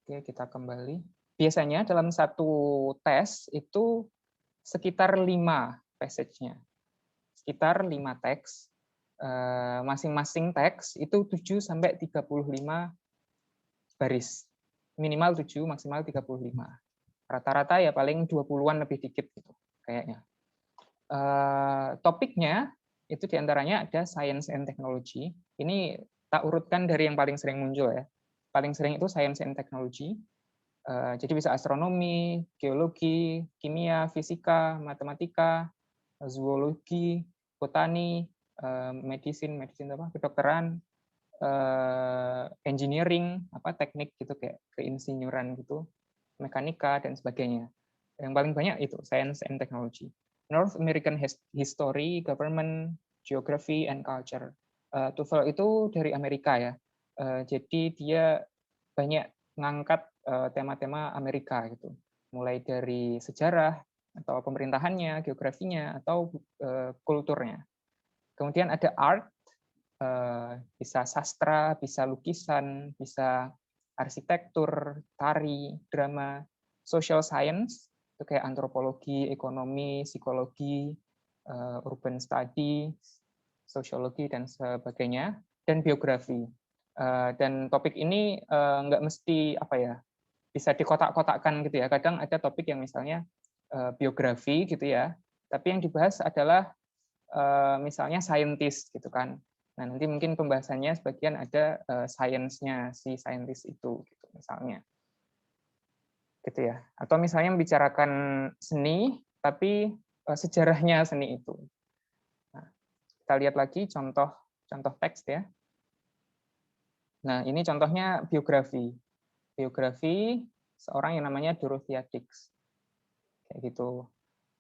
S2: Oke, kita kembali. Biasanya dalam satu tes itu sekitar 5 passage-nya. Sekitar 5 teks. Masing-masing teks itu 7 sampai 35 baris. Minimal 7, maksimal 35. Rata-rata ya paling 20-an lebih dikit gitu kayaknya. Topiknya itu diantaranya ada Science and Technology. Ini tak urutkan dari yang paling sering muncul ya. Paling sering itu Science and Technology. Jadi bisa astronomi, geologi, kimia, fisika, matematika, zoologi, botani, medicine apa, kedokteran, engineering, apa teknik gitu kayak keinsinyuran gitu, mekanika dan sebagainya. Yang paling banyak itu Science and Technology. North American History, Government, Geography and Culture. TOEFL itu dari Amerika ya. Jadi dia banyak ngangkat tema-tema Amerika gitu. Mulai dari sejarah atau pemerintahannya, geografinya atau kulturnya. Kemudian ada art, bisa sastra, bisa lukisan, bisa arsitektur, tari, drama, social science, itu kayak antropologi, ekonomi, psikologi, urban study, sosiologi, dan sebagainya, dan biografi. Dan topik ini nggak mesti apa ya, bisa dikotak-kotakkan gitu ya. Kadang ada topik yang misalnya biografi gitu ya, tapi yang dibahas adalah misalnya scientist gitu kan. Nah, nanti mungkin pembahasannya sebagian ada science-nya si scientist itu gitu misalnya. Gitu ya. Atau misalnya membicarakan seni tapi sejarahnya seni itu. Nah, kita lihat lagi contoh teks ya. Nah, ini contohnya biografi. Biografi seorang yang namanya Dorothea Dix. Kayak gitu.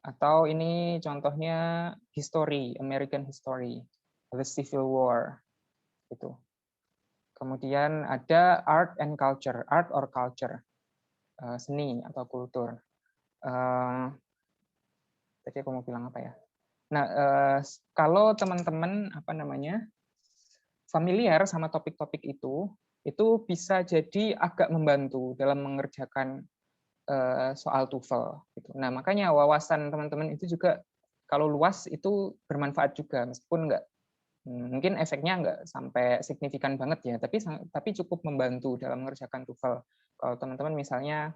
S2: Atau ini contohnya history, American history, the Civil War. Gitu. Kemudian ada art and culture, art or culture, seni atau kultur. Tadi aku mau bilang apa ya? Nah, kalau teman-teman familiar sama topik-topik itu bisa jadi agak membantu dalam mengerjakan soal TOEFL. Gitu. Nah, makanya wawasan teman-teman itu juga kalau luas itu bermanfaat juga, meskipun mungkin efeknya nggak sampai signifikan banget ya, tapi cukup membantu dalam mengerjakan TOEFL. Kalau teman-teman misalnya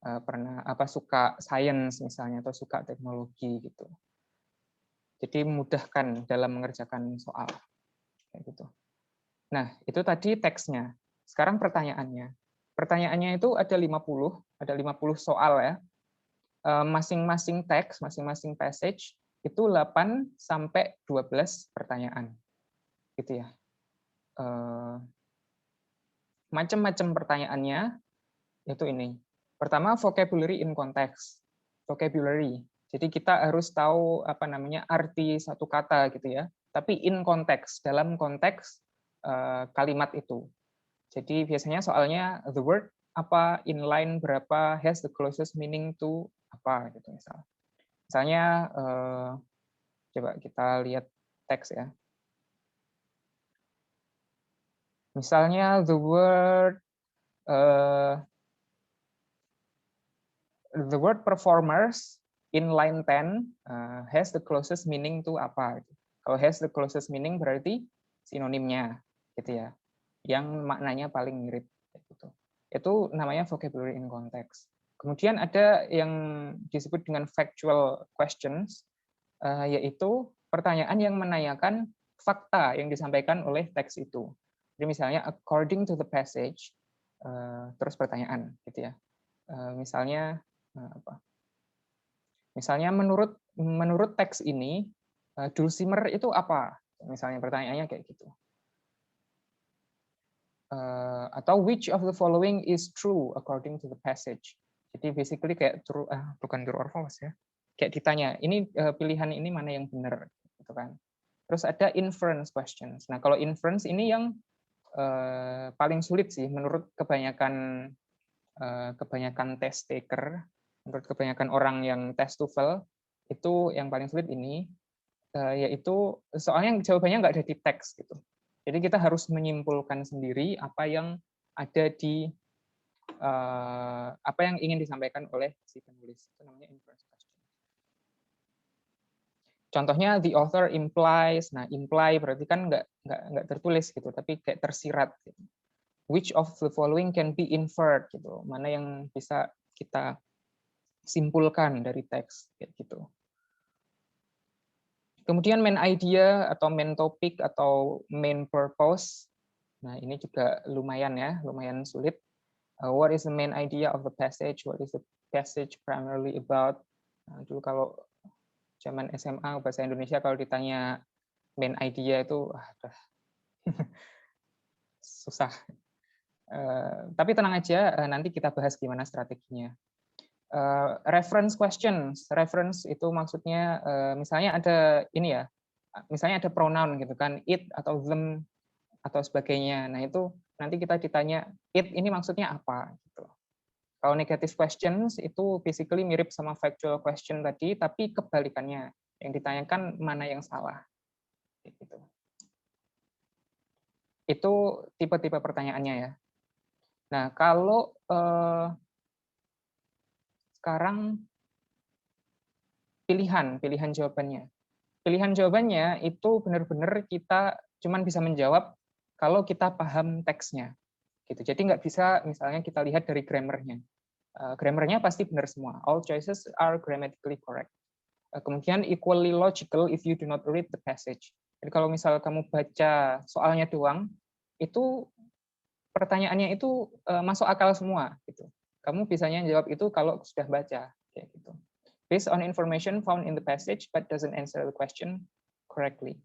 S2: pernah suka science misalnya atau suka teknologi gitu. Jadi memudahkan dalam mengerjakan soal kayak gitu. Nah, itu tadi teksnya. Sekarang pertanyaannya. Pertanyaannya itu ada 50 soal ya. Masing-masing teks, masing-masing passage itu 8 sampai 12 pertanyaan. Gitu ya. Macam-macam pertanyaannya itu ini. Pertama, vocabulary in context. Vocabulary. Jadi kita harus tahu arti satu kata gitu ya. Tapi in context, dalam konteks kalimat itu. Jadi biasanya soalnya the word apa, inline berapa, has the closest meaning to apa gitu misalnya. Misalnya coba kita lihat teks ya. Misalnya the word performers in line 10 has the closest meaning to apa. Kalau has the closest meaning berarti sinonimnya, gitu ya, yang maknanya paling mirip. Gitu. Itu namanya vocabulary in context. Kemudian ada yang disebut dengan factual questions, yaitu pertanyaan yang menanyakan fakta yang disampaikan oleh teks itu. Jadi misalnya according to the passage, terus pertanyaan, gitu ya. Misalnya apa? Misalnya menurut teks ini dulcimer itu apa? Misalnya pertanyaannya kayak gitu. Atau which of the following is true according to the passage. Jadi basically kayak true, bukan true or false ya. Kayak ditanya, ini pilihan ini mana yang benar, gitu kan. Terus ada inference questions. Nah, kalau inference ini yang paling sulit sih menurut kebanyakan test taker, menurut kebanyakan orang yang tes TOEFL itu yang paling sulit ini, yaitu soalnya jawabannya nggak ada di teks gitu. Jadi kita harus menyimpulkan sendiri apa yang ada di apa yang ingin disampaikan oleh si penulis. Itu namanya inference question. Contohnya the author implies. Nah, imply berarti kan nggak tertulis gitu, tapi kayak tersirat. Gitu. Which of the following can be inferred gitu. Mana yang bisa kita simpulkan dari teks kayak gitu. Kemudian main idea atau main topic atau main purpose. Nah, ini juga lumayan ya, lumayan sulit. What is the main idea of the passage? What is the passage primarily about? Nah, dulu kalau zaman SMA bahasa Indonesia kalau ditanya main idea itu susah. Tapi tenang aja, nanti kita bahas gimana strateginya. Reference questions. Reference itu maksudnya misalnya ada ini ya, misalnya ada pronoun gitu kan, it atau them atau sebagainya. Nah, itu nanti kita ditanya it ini maksudnya apa gitu. Kalau negative questions itu basically mirip sama factual question tadi, tapi kebalikannya. Yang ditanyakan mana yang salah. Gitu. Itu tipe-tipe pertanyaannya ya. Nah, kalau sekarang pilihan jawabannya. Pilihan jawabannya itu benar-benar kita cuman bisa menjawab kalau kita paham teksnya. Gitu. Jadi nggak bisa misalnya kita lihat dari grammarnya. Grammarnya pasti benar semua. All choices are grammatically correct. Kemudian equally logical if you do not read the passage. Jadi kalau misal kamu baca soalnya doang, itu pertanyaannya itu masuk akal semua. Gitu. Kamu bisanya jawab itu kalau sudah baca. Kayak gitu. Based on information found in the passage but doesn't answer the question correctly.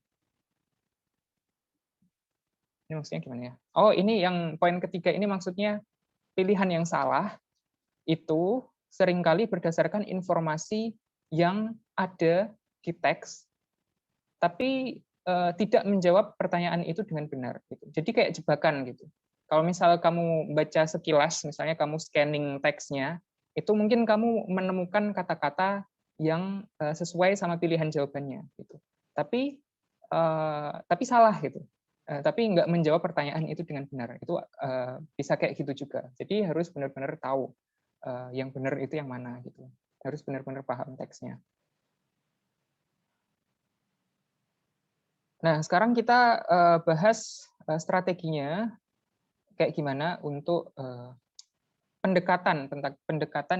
S2: Ini maksudnya gimana ya? Oh, ini yang poin ketiga ini maksudnya pilihan yang salah itu seringkali berdasarkan informasi yang ada di teks, tapi tidak menjawab pertanyaan itu dengan benar. Gitu. Jadi kayak jebakan gitu. Kalau misal kamu baca sekilas, misalnya kamu scanning teksnya, itu mungkin kamu menemukan kata-kata yang sesuai sama pilihan jawabannya. Gitu. Tapi salah gitu. Tapi nggak menjawab pertanyaan itu dengan benar. Itu bisa kayak gitu juga. Jadi harus benar-benar tahu yang benar itu yang mana gitu. Harus benar-benar paham teksnya. Nah, sekarang kita bahas strateginya kayak gimana untuk pendekatan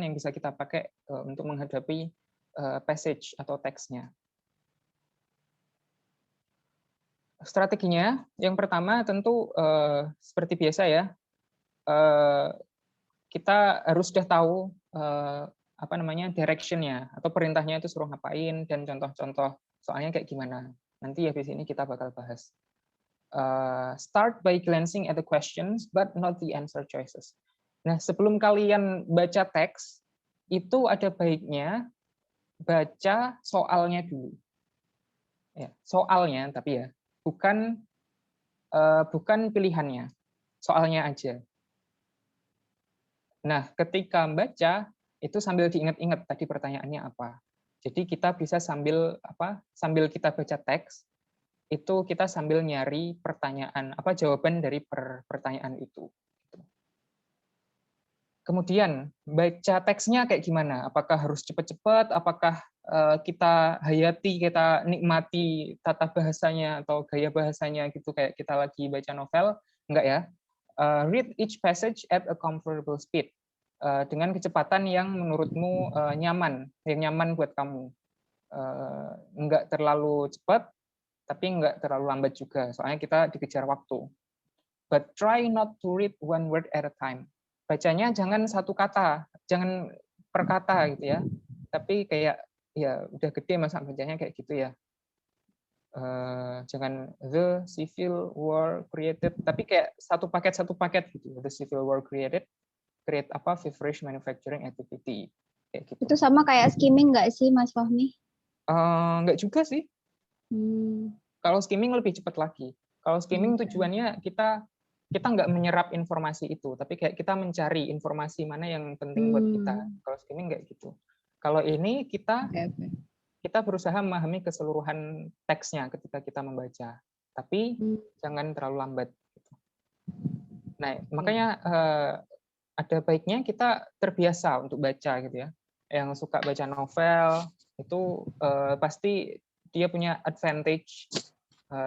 S2: yang bisa kita pakai untuk menghadapi passage atau teksnya. Strateginya yang pertama tentu seperti biasa ya, kita harus sudah tahu apa namanya direction-nya atau perintahnya itu suruh ngapain dan contoh-contoh soalnya kayak gimana. Nanti habis ini kita bakal bahas. Start by glancing at the questions but not the answer choices. Nah, sebelum kalian baca teks, itu ada baiknya baca soalnya dulu. Ya, soalnya tapi ya, bukan pilihannya, soalnya aja. Nah, ketika membaca itu sambil diingat-ingat tadi pertanyaannya apa. Jadi kita bisa sambil kita baca teks, itu kita sambil nyari pertanyaan, jawaban dari pertanyaan itu. Kemudian baca teksnya kayak gimana? Apakah harus cepat-cepat? Apakah kita hayati, kita nikmati tata bahasanya atau gaya bahasanya gitu kayak kita lagi baca novel, enggak ya. Read each passage at a comfortable speed, dengan kecepatan yang menurutmu nyaman, yang nyaman buat kamu. Enggak terlalu cepat, tapi enggak terlalu lambat juga, soalnya kita dikejar waktu. But try not to read one word at a time. Bacanya jangan satu kata, jangan per kata gitu ya. Tapi kayak ya udah gede masa bacanya kayak gitu ya. Jangan the civil war created, tapi kayak satu paket gitu. The civil war create apa feverish manufacturing activity kayak gitu.
S1: Itu sama kayak skimming nggak sih, Mas Fahmi?
S2: Nggak juga sih.
S1: Hmm.
S2: Kalau skimming lebih cepat lagi. Kalau skimming tujuannya kita nggak menyerap informasi itu, tapi kayak kita mencari informasi mana yang penting buat kita. Kalau skimming nggak gitu. Kalau ini kita berusaha memahami keseluruhan teksnya ketika kita membaca, tapi jangan terlalu lambat. Nah, makanya ada baiknya kita terbiasa untuk baca gitu ya. Yang suka baca novel itu pasti dia punya advantage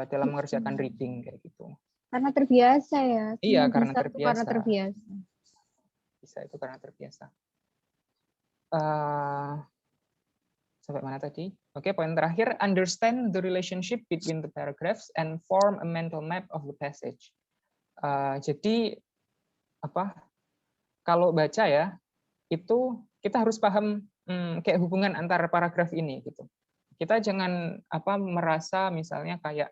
S2: dalam mengerjakan reading kayak gitu.
S1: Karena terbiasa ya.
S2: Iya, karena
S1: bisa
S2: terbiasa.
S1: Karena terbiasa.
S2: Bisa itu karena terbiasa. Sampai mana tadi? Oke, poin terakhir, understand the relationship between the paragraphs and form a mental map of the passage. Jadi apa? Kalau baca ya, itu kita harus paham kayak hubungan antar paragraf ini gitu. Kita jangan merasa misalnya kayak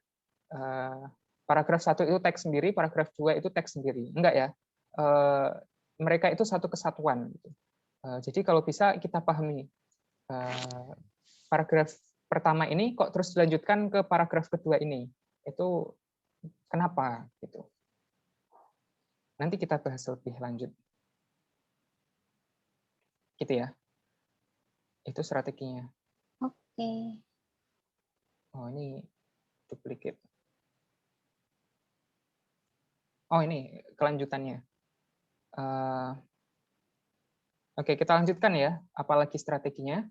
S2: paragraf 1 itu teks sendiri, paragraf 2 itu teks sendiri. Enggak ya. Mereka itu satu kesatuan gitu. Jadi kalau bisa kita pahami paragraf pertama ini kok terus dilanjutkan ke paragraf kedua ini. Itu kenapa gitu. Nanti kita bahas lebih lanjut. Gitu ya. Itu strateginya.
S1: Oke.
S2: Oh, ini duplicate. Oh, ini kelanjutannya. Oke, kita lanjutkan ya. Apalagi strateginya.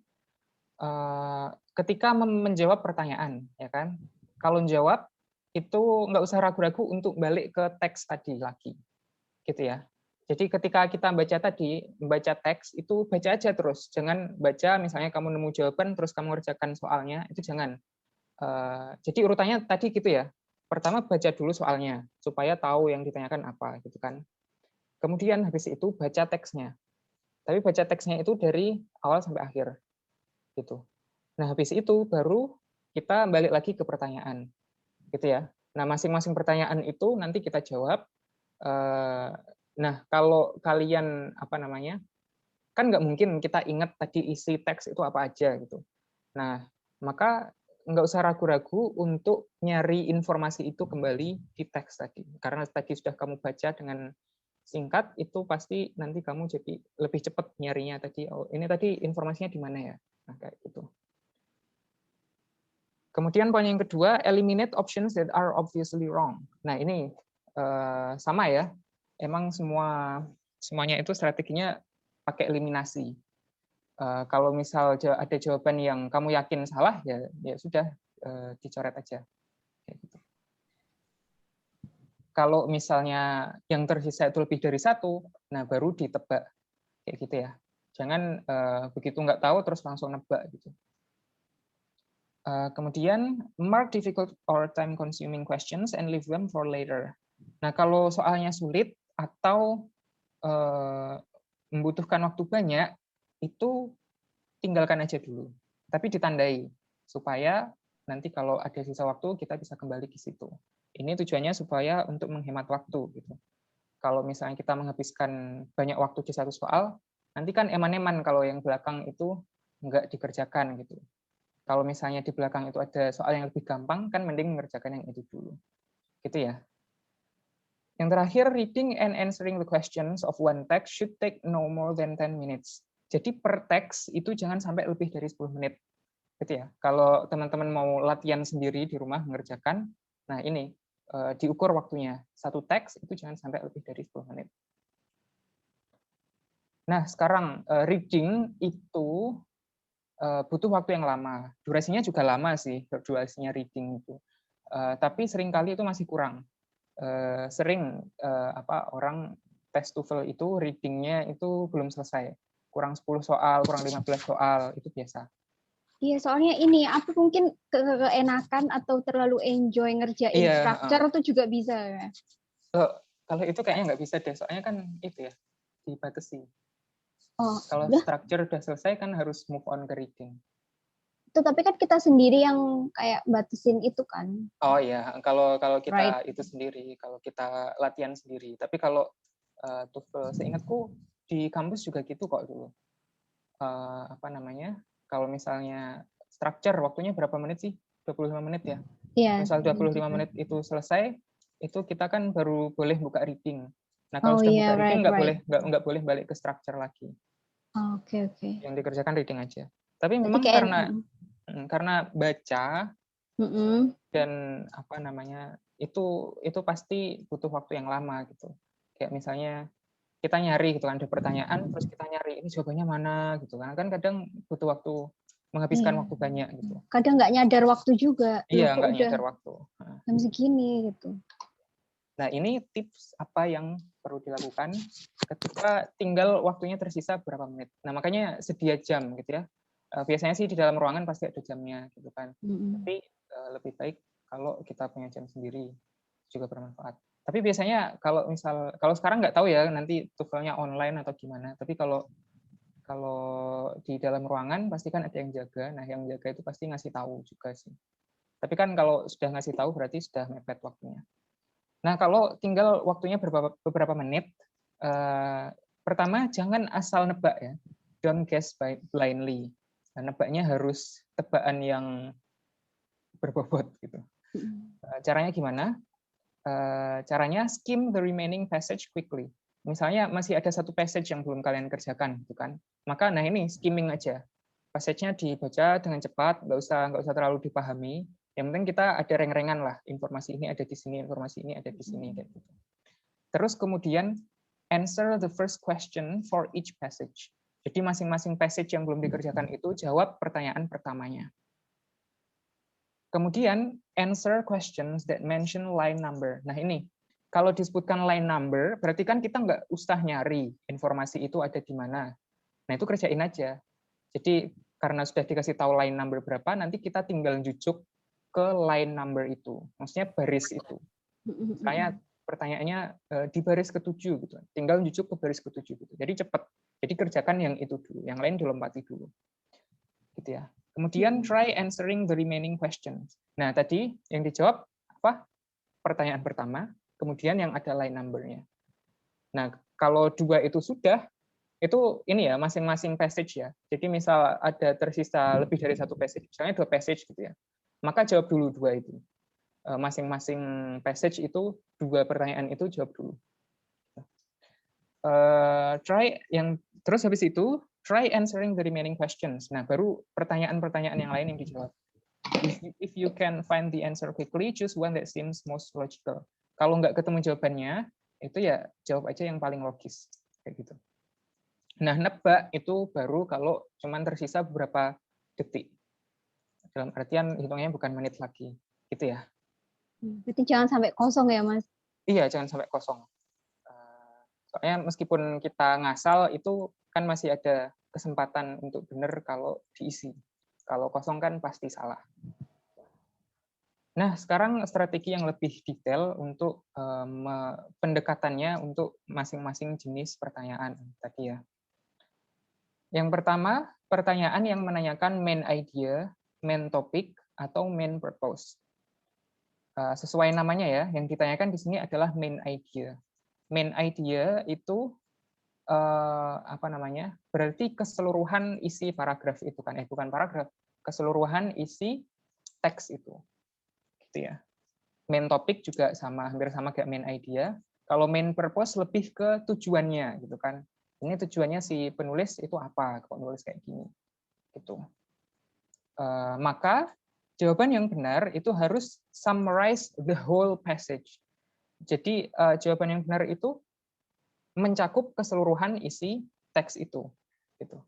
S2: Ketika menjawab pertanyaan, ya kan? Kalau jawab itu nggak usah ragu-ragu untuk balik ke teks tadi lagi, gitu ya. Jadi ketika kita membaca teks itu baca aja terus, jangan baca misalnya kamu nemu jawaban terus kamu ngerjakan soalnya, itu jangan. Jadi urutannya tadi gitu ya. Pertama baca dulu soalnya supaya tahu yang ditanyakan apa, gitu kan. Kemudian habis itu baca teksnya. Tapi baca teksnya itu dari awal sampai akhir, gitu. Nah, habis itu baru kita balik lagi ke pertanyaan, gitu ya. Nah, masing-masing pertanyaan itu nanti kita jawab. Nah, kalau kalian kan nggak mungkin kita ingat tadi isi teks itu apa aja gitu. Nah, maka nggak usah ragu-ragu untuk nyari informasi itu kembali di teks tadi, karena tadi sudah kamu baca dengan singkat, itu pasti nanti kamu jadi lebih cepat nyarinya tadi. Oh, ini tadi informasinya di mana ya? Nah, kayak gitu. Kemudian poin yang kedua, eliminate options that are obviously wrong. Nah, ini sama ya. Emang semuanya itu strateginya pakai eliminasi. Kalau misal ada jawaban yang kamu yakin salah, ya sudah dicoret aja. Kayak gitu. Kalau misalnya yang tersisa itu lebih dari satu, nah baru ditebak. Kayak gitu ya. Jangan begitu nggak tahu terus langsung nebak gitu. Kemudian, mark difficult or time-consuming questions and leave them for later. Nah, kalau soalnya sulit atau membutuhkan waktu banyak, itu tinggalkan aja dulu. Tapi ditandai, supaya nanti kalau ada sisa waktu, kita bisa kembali ke situ. Ini tujuannya supaya untuk menghemat waktu. Gitu. Kalau misalnya kita menghabiskan banyak waktu di satu soal, nanti kan eman-eman kalau yang belakang itu nggak dikerjakan gitu. Kalau misalnya di belakang itu ada soal yang lebih gampang, kan mending mengerjakan yang itu dulu. Gitu ya. Yang terakhir, reading and answering the questions of one text should take no more than 10 minutes. Jadi per teks itu jangan sampai lebih dari 10 menit. Gitu ya. Kalau teman-teman mau latihan sendiri di rumah mengerjakan, nah ini diukur waktunya. Satu teks itu jangan sampai lebih dari 10 menit. Nah, sekarang reading itu butuh waktu yang lama. Durasinya juga lama sih, durasinya reading itu. Tapi seringkali itu masih kurang. Sering orang tes TOEFL itu readingnya itu belum selesai. Kurang 10 soal, kurang 15 soal, itu biasa.
S1: Iya, soalnya ini apa mungkin keenakan atau terlalu enjoy ngerjain structure itu juga bisa ya.
S2: Kalau itu kayaknya nggak bisa deh, soalnya kan itu ya dibatasi. Kalau
S1: Udah.
S2: structure udah selesai kan harus move on ke reading.
S1: Itu tapi kan kita sendiri yang kayak batasin itu kan.
S2: Oh iya, kalau kita
S1: Right.
S2: itu sendiri, kalau kita latihan sendiri. Tapi kalau TOEFL, seingatku di kampus juga gitu kok dulu. Kalau misalnya structure waktunya berapa menit sih? 25 menit ya?
S1: Iya.
S2: Misal 25 menit itu selesai, itu kita kan baru boleh buka reading. Nah, kalau sudah buka reading nggak boleh balik ke structure lagi.
S1: Oke.
S2: Yang dikerjakan reading aja. Tapi memang karena baca dan itu pasti butuh waktu yang lama gitu. Kayak misalnya kita nyari gitu kan, ada pertanyaan terus kita nyari ini jawabannya mana gitu kan kadang butuh waktu, menghabiskan waktu banyak gitu.
S1: Kadang nggak nyadar waktu juga.
S2: Iya, nggak nyadar waktu.
S1: Jam segini gitu.
S2: Nah, ini tips apa yang perlu dilakukan ketika tinggal waktunya tersisa berapa menit. Nah, makanya sedia jam gitu ya. Biasanya sih di dalam ruangan pasti ada jamnya gitu kan. Tapi lebih baik kalau kita punya jam sendiri, juga bermanfaat. Tapi biasanya kalau sekarang nggak tahu ya nanti TOEFL-nya online atau gimana. Tapi kalau di dalam ruangan pasti kan ada yang jaga. Nah, yang jaga itu pasti ngasih tahu juga sih. Tapi kan kalau sudah ngasih tahu berarti sudah mepet waktunya. Nah, kalau tinggal waktunya beberapa menit, pertama jangan asal nebak ya. Don't guess blindly. Nah, nebaknya harus tebakan yang berbobot gitu. Caranya gimana? Caranya skim the remaining passage quickly. Misalnya masih ada satu passage yang belum kalian kerjakan, gitu kan? Maka nah ini skimming aja. Passage-nya dibaca dengan cepat, nggak usah terlalu dipahami. Yang penting kita ada reng-rengan lah, informasi ini ada di sini, informasi ini ada di sini, kayak gitu. Terus kemudian answer the first question for each passage. Jadi masing-masing passage yang belum dikerjakan itu jawab pertanyaan pertamanya. Kemudian answer questions that mention line number. Nah ini, kalau disebutkan line number, berarti kan kita nggak usah nyari informasi itu ada di mana. Nah itu kerjain aja. Jadi karena sudah dikasih tahu line number berapa, nanti kita tinggal jujuk ke line number itu. Maksudnya baris itu. Misalnya pertanyaannya di baris ke-7 gitu. Tinggal jujuk ke baris ke-7 gitu. Jadi cepat. Jadi kerjakan yang itu dulu, yang lain dilompati dulu. Gitu ya. Kemudian try answering the remaining questions. Nah, tadi yang dijawab apa? Pertanyaan pertama, kemudian yang ada line number-nya. Nah, kalau dua itu sudah, itu ini ya, masing-masing passage ya. Jadi misal ada tersisa lebih dari satu passage, misalnya 2 passage gitu ya. Maka jawab dulu 2 itu. Masing-masing passage itu 2 pertanyaan itu jawab dulu. Terus habis itu try answering the remaining questions. Nah, baru pertanyaan-pertanyaan yang lain yang dijawab. If you can find the answer quickly, choose one that seems most logical. Kalau nggak ketemu jawabannya, itu ya jawab aja yang paling logis, kayak gitu. Nah, nebak itu baru kalau cuman tersisa beberapa detik. Dalam artian hitungnya bukan menit lagi, gitu ya.
S1: Berarti jangan sampai kosong ya, Mas?
S2: Iya, jangan sampai kosong. Soalnya meskipun kita ngasal, itu kan masih ada kesempatan untuk benar kalau diisi. Kalau kosong kan pasti salah. Nah, sekarang strategi yang lebih detail untuk pendekatannya untuk masing-masing jenis pertanyaan tadi ya. Yang pertama, pertanyaan yang menanyakan main idea, main topic, atau main purpose. Sesuai namanya ya, yang ditanyakan di sini adalah main idea. Main idea itu berarti keseluruhan isi paragraf itu kan, bukan paragraf, keseluruhan isi teks itu, gitu ya. Main topik juga sama, hampir sama kayak main idea. Kalau main purpose lebih ke tujuannya, gitu kan. Ini tujuannya si penulis itu apa, kalau nulis kayak gini, gitu. Maka jawaban yang benar itu harus summarize the whole passage. Jadi jawaban yang benar itu mencakup keseluruhan isi teks itu, gitu.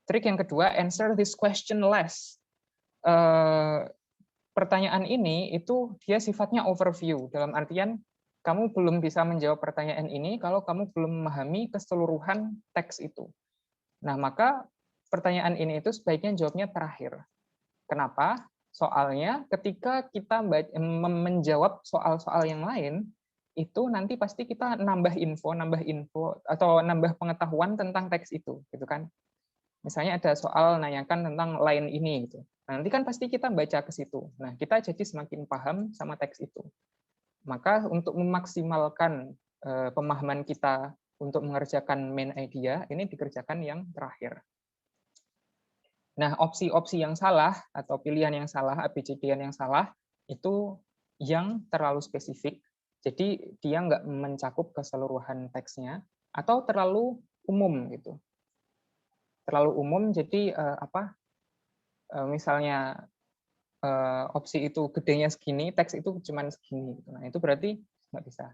S2: Trik yang kedua, answer this question less. Pertanyaan ini itu dia sifatnya overview, dalam artian kamu belum bisa menjawab pertanyaan ini kalau kamu belum memahami keseluruhan teks itu. Nah, maka pertanyaan ini itu sebaiknya jawabnya terakhir. Kenapa? Soalnya ketika kita menjawab soal-soal yang lain, itu nanti pasti kita nambah info atau nambah pengetahuan tentang teks itu, gitu kan? Misalnya ada soal nanyakan tentang line ini, gitu. Nanti kan pasti kita baca ke situ. Nah, kita jadi semakin paham sama teks itu. Maka untuk memaksimalkan pemahaman kita untuk mengerjakan main idea, ini dikerjakan yang terakhir. Nah, opsi-opsi yang salah atau pilihan yang salah, ABCD yang salah, itu yang terlalu spesifik. Jadi dia nggak mencakup keseluruhan teksnya, atau terlalu umum gitu. Terlalu umum, jadi misalnya opsi itu gedenya segini, teks itu cuma segini. Nah, itu berarti nggak bisa.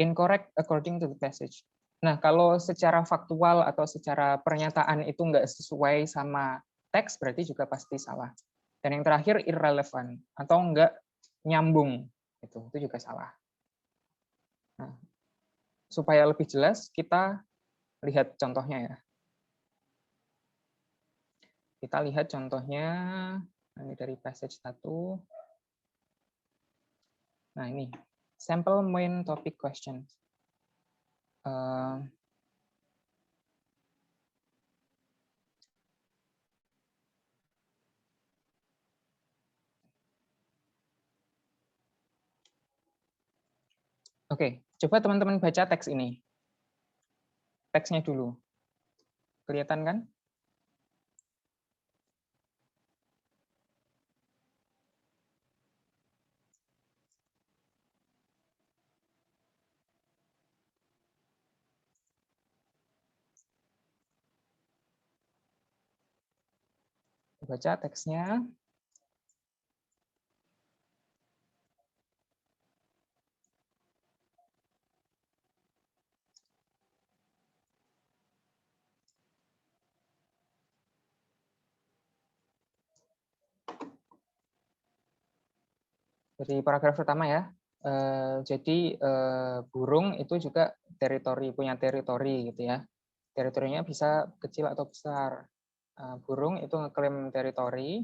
S2: Incorrect according to the passage. Nah, kalau secara faktual atau secara pernyataan itu nggak sesuai sama teks, berarti juga pasti salah. Dan yang terakhir, irrelevant atau nggak nyambung. Itu juga salah. Nah, supaya lebih jelas, kita lihat contohnya ya. Kita lihat contohnya, ini dari passage 1. Nah, ini, sample main topic questions. Oke, coba teman-teman baca teks ini. Teksnya dulu. Kelihatan kan? Baca teksnya. Dari paragraf pertama ya. Jadi burung itu juga punya teritori gitu ya. Teritorinya bisa kecil atau besar. Burung itu ngeklaim teritori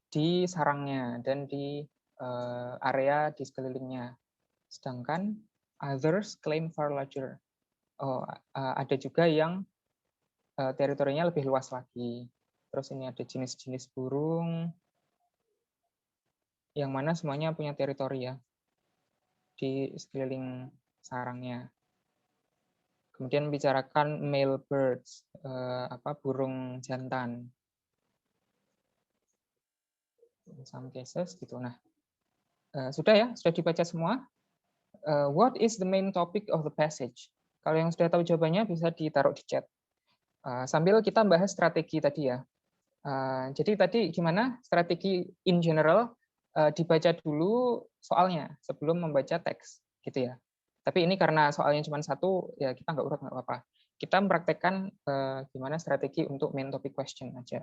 S2: di sarangnya dan di area di sekelilingnya. Sedangkan others claim far larger. Ada juga yang teritorinya lebih luas lagi. Terus ini ada jenis-jenis burung yang mana semuanya punya teritori ya di sekeliling sarangnya. Kemudian bicarakan male birds, burung jantan. In some cases gitu. Nah, sudah ya, sudah dibaca semua. What is the main topic of the passage? Kalau yang sudah tahu jawabannya bisa ditaruh di chat. Sambil kita bahas strategi tadi ya. Jadi tadi gimana strategi in general? Dibaca dulu soalnya sebelum membaca teks, gitu ya. Tapi ini karena soalnya cuma satu, ya kita nggak urut nggak apa-apa. Kita mempraktekkan gimana strategi untuk main topic question aja.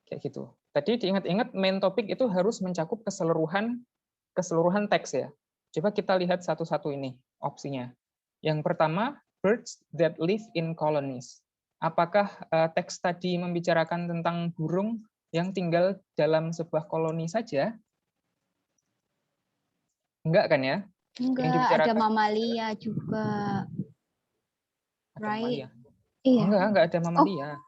S2: Kayak gitu. Tadi diingat-ingat main topic itu harus mencakup keseluruhan teks ya. Coba kita lihat satu-satu ini opsinya. Yang pertama, birds that live in colonies. Apakah teks tadi membicarakan tentang burung yang tinggal dalam sebuah koloni saja? Enggak kan ya?
S1: Enggak, ada mamalia juga. Right?
S2: Iya. Enggak ada mamalia.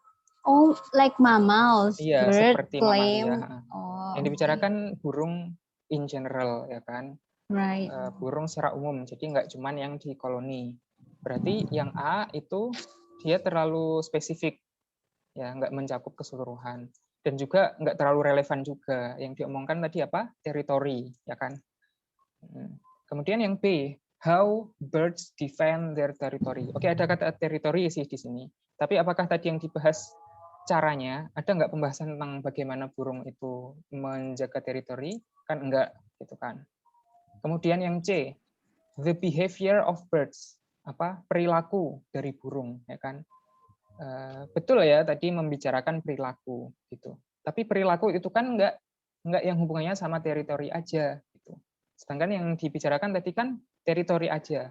S1: Oh, like mammals.
S2: Iya,
S1: bird,
S2: seperti
S1: claim.
S2: mamalia. Yang dibicarakan burung in general, ya kan?
S1: Right.
S2: Burung secara umum, jadi enggak cuman yang di koloni. Berarti yang A itu dia terlalu spesifik, ya enggak mencakup keseluruhan. Dan juga enggak terlalu relevan juga. Yang diomongkan tadi apa? Teritori, ya kan? Kemudian yang B, how birds defend their territory. Oke, ada kata teritori sih di sini. Tapi apakah tadi yang dibahas caranya, ada nggak pembahasan tentang bagaimana burung itu menjaga teritori? Kan enggak, gitu kan. Kemudian yang C, the behavior of birds. Perilaku dari burung, ya kan. betul ya tadi membicarakan perilaku gitu. Tapi perilaku itu kan nggak yang hubungannya sama teritori aja gitu. Sedangkan yang dibicarakan tadi kan teritori aja.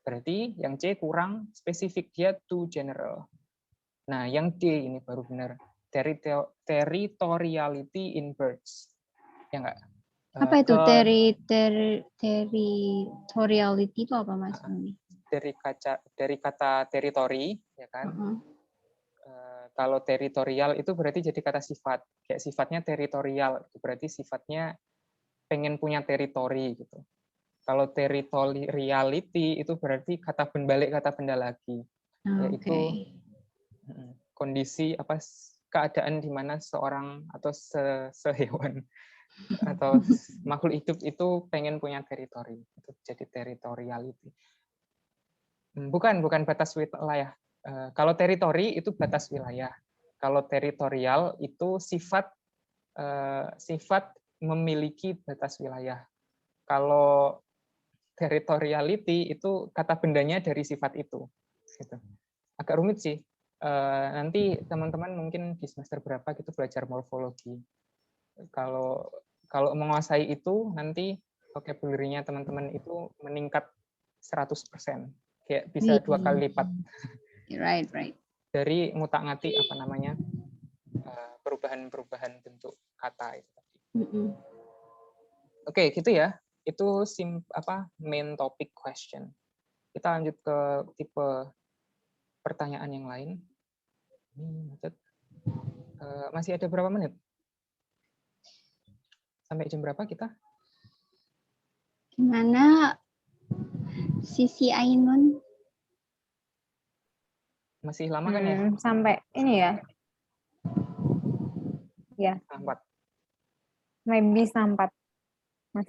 S2: Berarti yang C kurang spesifik, dia too general. Nah, yang D ini baru benar. Territoriality in birds. Ya enggak?
S1: Apa itu territoriality itu apa Mas?
S2: Dari kata teritori, ya kan? Kalau teritorial itu berarti jadi kata sifat. Kayak sifatnya teritorial, itu berarti sifatnya pengen punya teritori gitu. Kalau territoriality itu berarti kata benda lagi, yaitu kondisi apa keadaan di mana seorang atau sehewan atau makhluk hidup itu pengen punya teritori, itu jadi territoriality. Bukan batas wilayah. Kalau teritori itu batas wilayah. Kalau teritorial itu sifat memiliki batas wilayah. Kalau territoriality itu kata bendanya dari sifat itu. Gitu. Agak rumit sih. Nanti teman-teman mungkin di semester berapa gitu belajar morfologi. Kalau menguasai itu, nanti vocabulary-nya teman-teman itu meningkat 100%. Kayak bisa 2 kali lipat.
S1: Right.
S2: Dari ngutak-ngatik apa namanya perubahan bentuk kata itu tadi. Oke, gitu ya. Itu main topic question. Kita lanjut ke tipe pertanyaan yang lain. Masih ada berapa menit? Sampai jam berapa kita?
S1: Gimana Sisi Ainun?
S2: Masih lama kan ya?
S3: Sampai ini ya? Ya.
S2: 4.
S3: Maybe 4.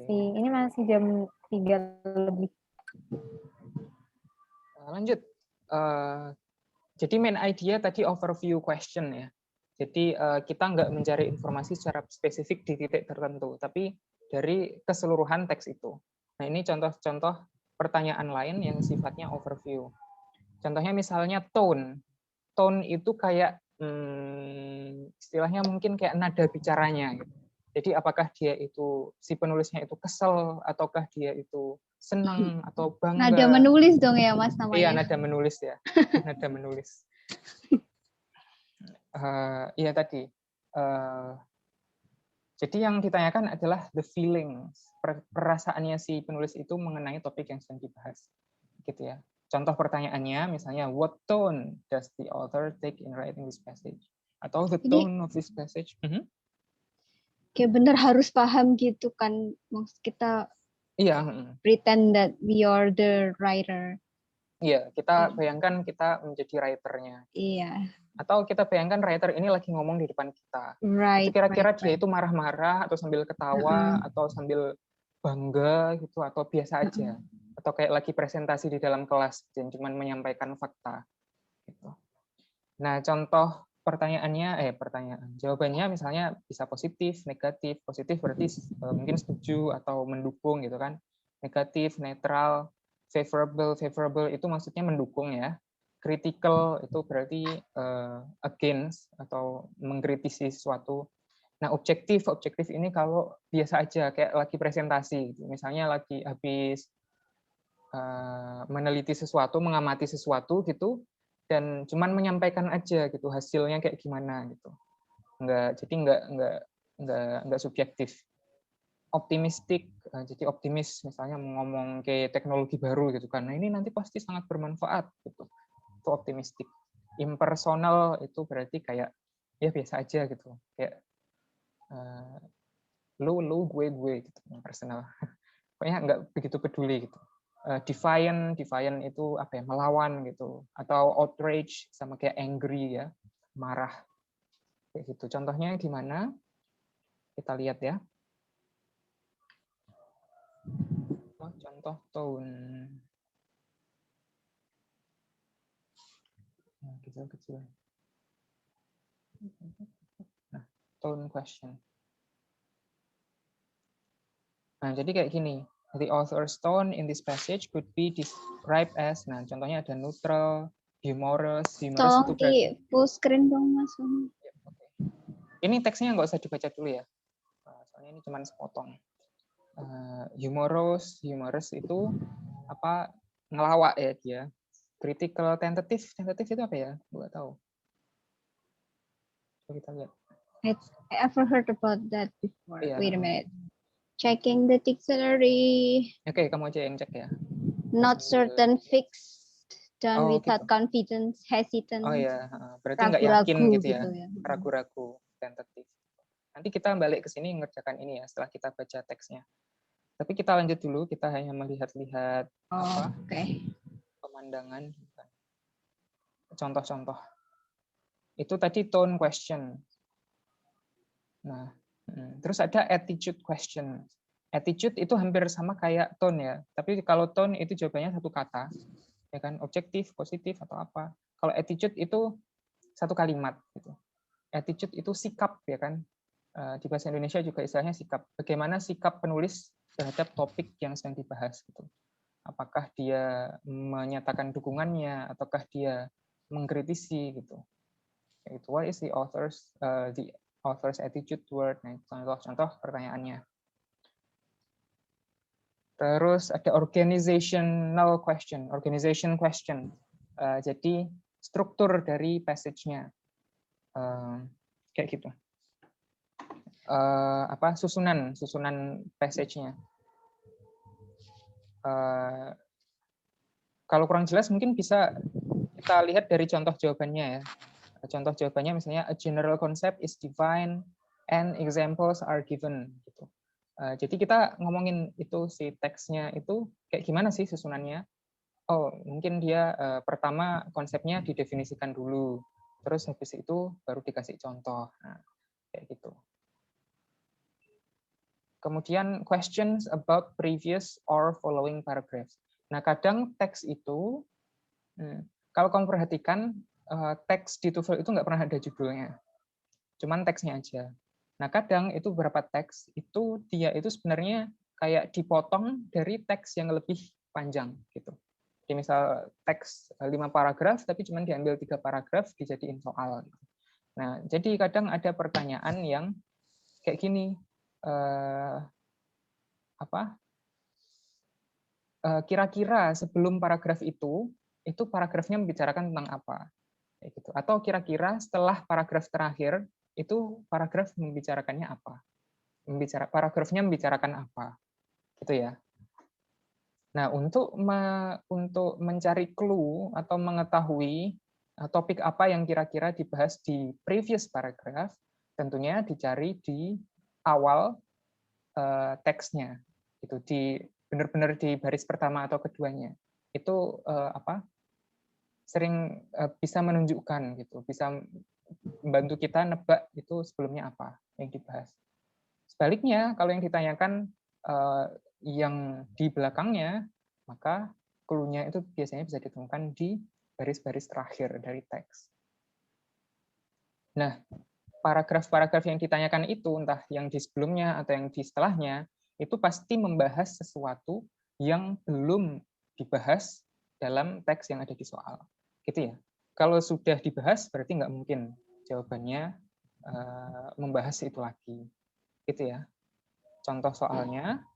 S3: Ini masih jam 3 lebih.
S2: Lanjut. Jadi main idea tadi overview question ya. Jadi kita nggak mencari informasi secara spesifik di titik tertentu, tapi dari keseluruhan teks itu. Nah, ini contoh-contoh pertanyaan lain yang sifatnya overview. Contohnya misalnya tone. Tone itu kayak istilahnya mungkin kayak nada bicaranya. Gitu. Jadi apakah dia itu, si penulisnya itu kesel, ataukah dia itu senang, atau bangga.
S1: Nada menulis dong ya Mas namanya.
S2: Iya, nada menulis ya. Nada menulis. Iya tadi. Jadi yang ditanyakan adalah the feelings, perasaannya si penulis itu mengenai topik yang sedang dibahas, gitu ya. Contoh pertanyaannya, misalnya, what tone does the author take in writing this passage? Atau the tone of this passage.
S1: Kayak bener harus paham gitu kan, maksud kita.
S2: Iya.
S1: Pretend that we are the writer.
S2: Iya, kita bayangkan kita menjadi writer-nya.
S1: Iya.
S2: Atau kita bayangkan writer ini lagi ngomong di depan kita.
S1: Right.
S2: Kira-kira dia itu marah-marah atau sambil ketawa atau sambil bangga gitu atau biasa aja atau kayak lagi presentasi di dalam kelas dan cuma menyampaikan fakta. Gitu. Nah, contoh jawabannya misalnya bisa positif, negatif. Positif berarti mungkin setuju atau mendukung gitu kan. Negatif, netral, favorable itu maksudnya mendukung ya. Critical itu berarti against atau mengkritisi sesuatu. Nah, objektif ini kalau biasa aja kayak lagi presentasi gitu. Misalnya lagi habis meneliti sesuatu, mengamati sesuatu gitu dan cuman menyampaikan aja gitu hasilnya kayak gimana gitu. Jadi enggak subjektif. Optimistik, jadi optimis misalnya ngomong ke teknologi baru gitu kan. Nah, ini nanti pasti sangat bermanfaat gitu. Itu optimistik. Impersonal itu berarti kayak ya biasa aja gitu. Kayak lu gue gitu, impersonal. Pokoknya nggak begitu peduli gitu. Defiant itu apa ya, melawan gitu. Atau outrage sama kayak angry ya, marah. Kayak gitu. Contohnya gimana? Kita lihat ya. Contoh tone. Kecil-kecil. Nah, tone question. Nah, jadi kayak gini. The author's tone in this passage could be described as, nah contohnya ada neutral, humorous itu
S1: Tolong
S2: berarti.
S1: di full screen dong Mas.
S2: Ya, oke. Ini teksnya nggak usah dibaca dulu ya, soalnya ini cuma sepotong. Humorous itu apa, ngelawak ya dia. Critical, tentative itu apa ya? Nggak tahu. Coba kita lihat.
S1: I ever heard about that before.
S2: Iya.
S1: Wait a minute. Checking the dictionary.
S2: Oke, kamu aja yang cek ya.
S1: Not certain, fixed, done
S2: Oh,
S1: without
S2: gitu.
S1: confidence, hesitant.
S2: Oh ya, berarti nggak yakin
S1: ragu-ragu
S2: gitu ya, ragu-ragu, tentatif. Nanti kita balik ke sini mengerjakan ini ya setelah kita baca teksnya. Tapi kita lanjut dulu, kita hanya melihat-lihat pemandangan, contoh-contoh. Itu tadi tone question. Nah, terus ada attitude question. Attitude itu hampir sama kayak tone ya, tapi kalau tone itu jawabannya satu kata, ya kan, objektif, positif atau apa. Kalau attitude itu satu kalimat gitu. Attitude itu sikap ya kan. Di bahasa Indonesia juga istilahnya sikap. Bagaimana sikap penulis terhadap topik yang sedang dibahas gitu. Apakah dia menyatakan dukungannya ataukah dia mengkritisi gitu. Itu what is the author's attitude toward, nah, contoh pertanyaannya. Terus ada organization question. Jadi struktur dari passage-nya. Kayak gitu. Susunan passage-nya. Kalau kurang jelas mungkin bisa kita lihat dari contoh jawabannya ya. Contoh jawabannya misalnya a general concept is defined and examples are given gitu. Jadi kita ngomongin itu si teksnya itu kayak gimana sih susunannya? Oh, mungkin dia pertama konsepnya didefinisikan dulu. Terus habis itu baru dikasih contoh. Nah, kayak gitu. Kemudian questions about previous or following paragraphs. Nah, kadang teks itu, kalau kamu perhatikan, teks di TOEFL itu nggak pernah ada judulnya. Cuman teksnya aja. Nah, kadang itu beberapa teks, itu dia itu sebenarnya kayak dipotong dari teks yang lebih panjang. Gitu. Jadi misal teks 5 paragraf, tapi cuma diambil 3 paragraf, dijadiin soal. Nah, jadi kadang ada pertanyaan yang kayak gini, kira-kira sebelum paragraf itu paragrafnya membicarakan tentang apa, kayak gitu. Atau kira-kira setelah paragraf terakhir itu paragraf membicarakannya apa, paragrafnya membicarakan apa, gitu ya. Nah, untuk mencari clue atau mengetahui topik apa yang kira-kira dibahas di previous paragraph, tentunya dicari di awal teksnya, itu benar-benar di baris pertama atau keduanya. Itu sering bisa menunjukkan gitu, bisa membantu kita nebak itu sebelumnya apa yang dibahas. Sebaliknya, kalau yang ditanyakan yang di belakangnya, maka clue-nya itu biasanya bisa ditemukan di baris-baris terakhir dari teks. Nah, paragraf-paragraf yang ditanyakan itu, entah yang di sebelumnya atau yang di setelahnya, itu pasti membahas sesuatu yang belum dibahas dalam teks yang ada di soal. Gitu ya. Kalau sudah dibahas, berarti nggak mungkin jawabannya membahas itu lagi. Gitu ya. Contoh soalnya,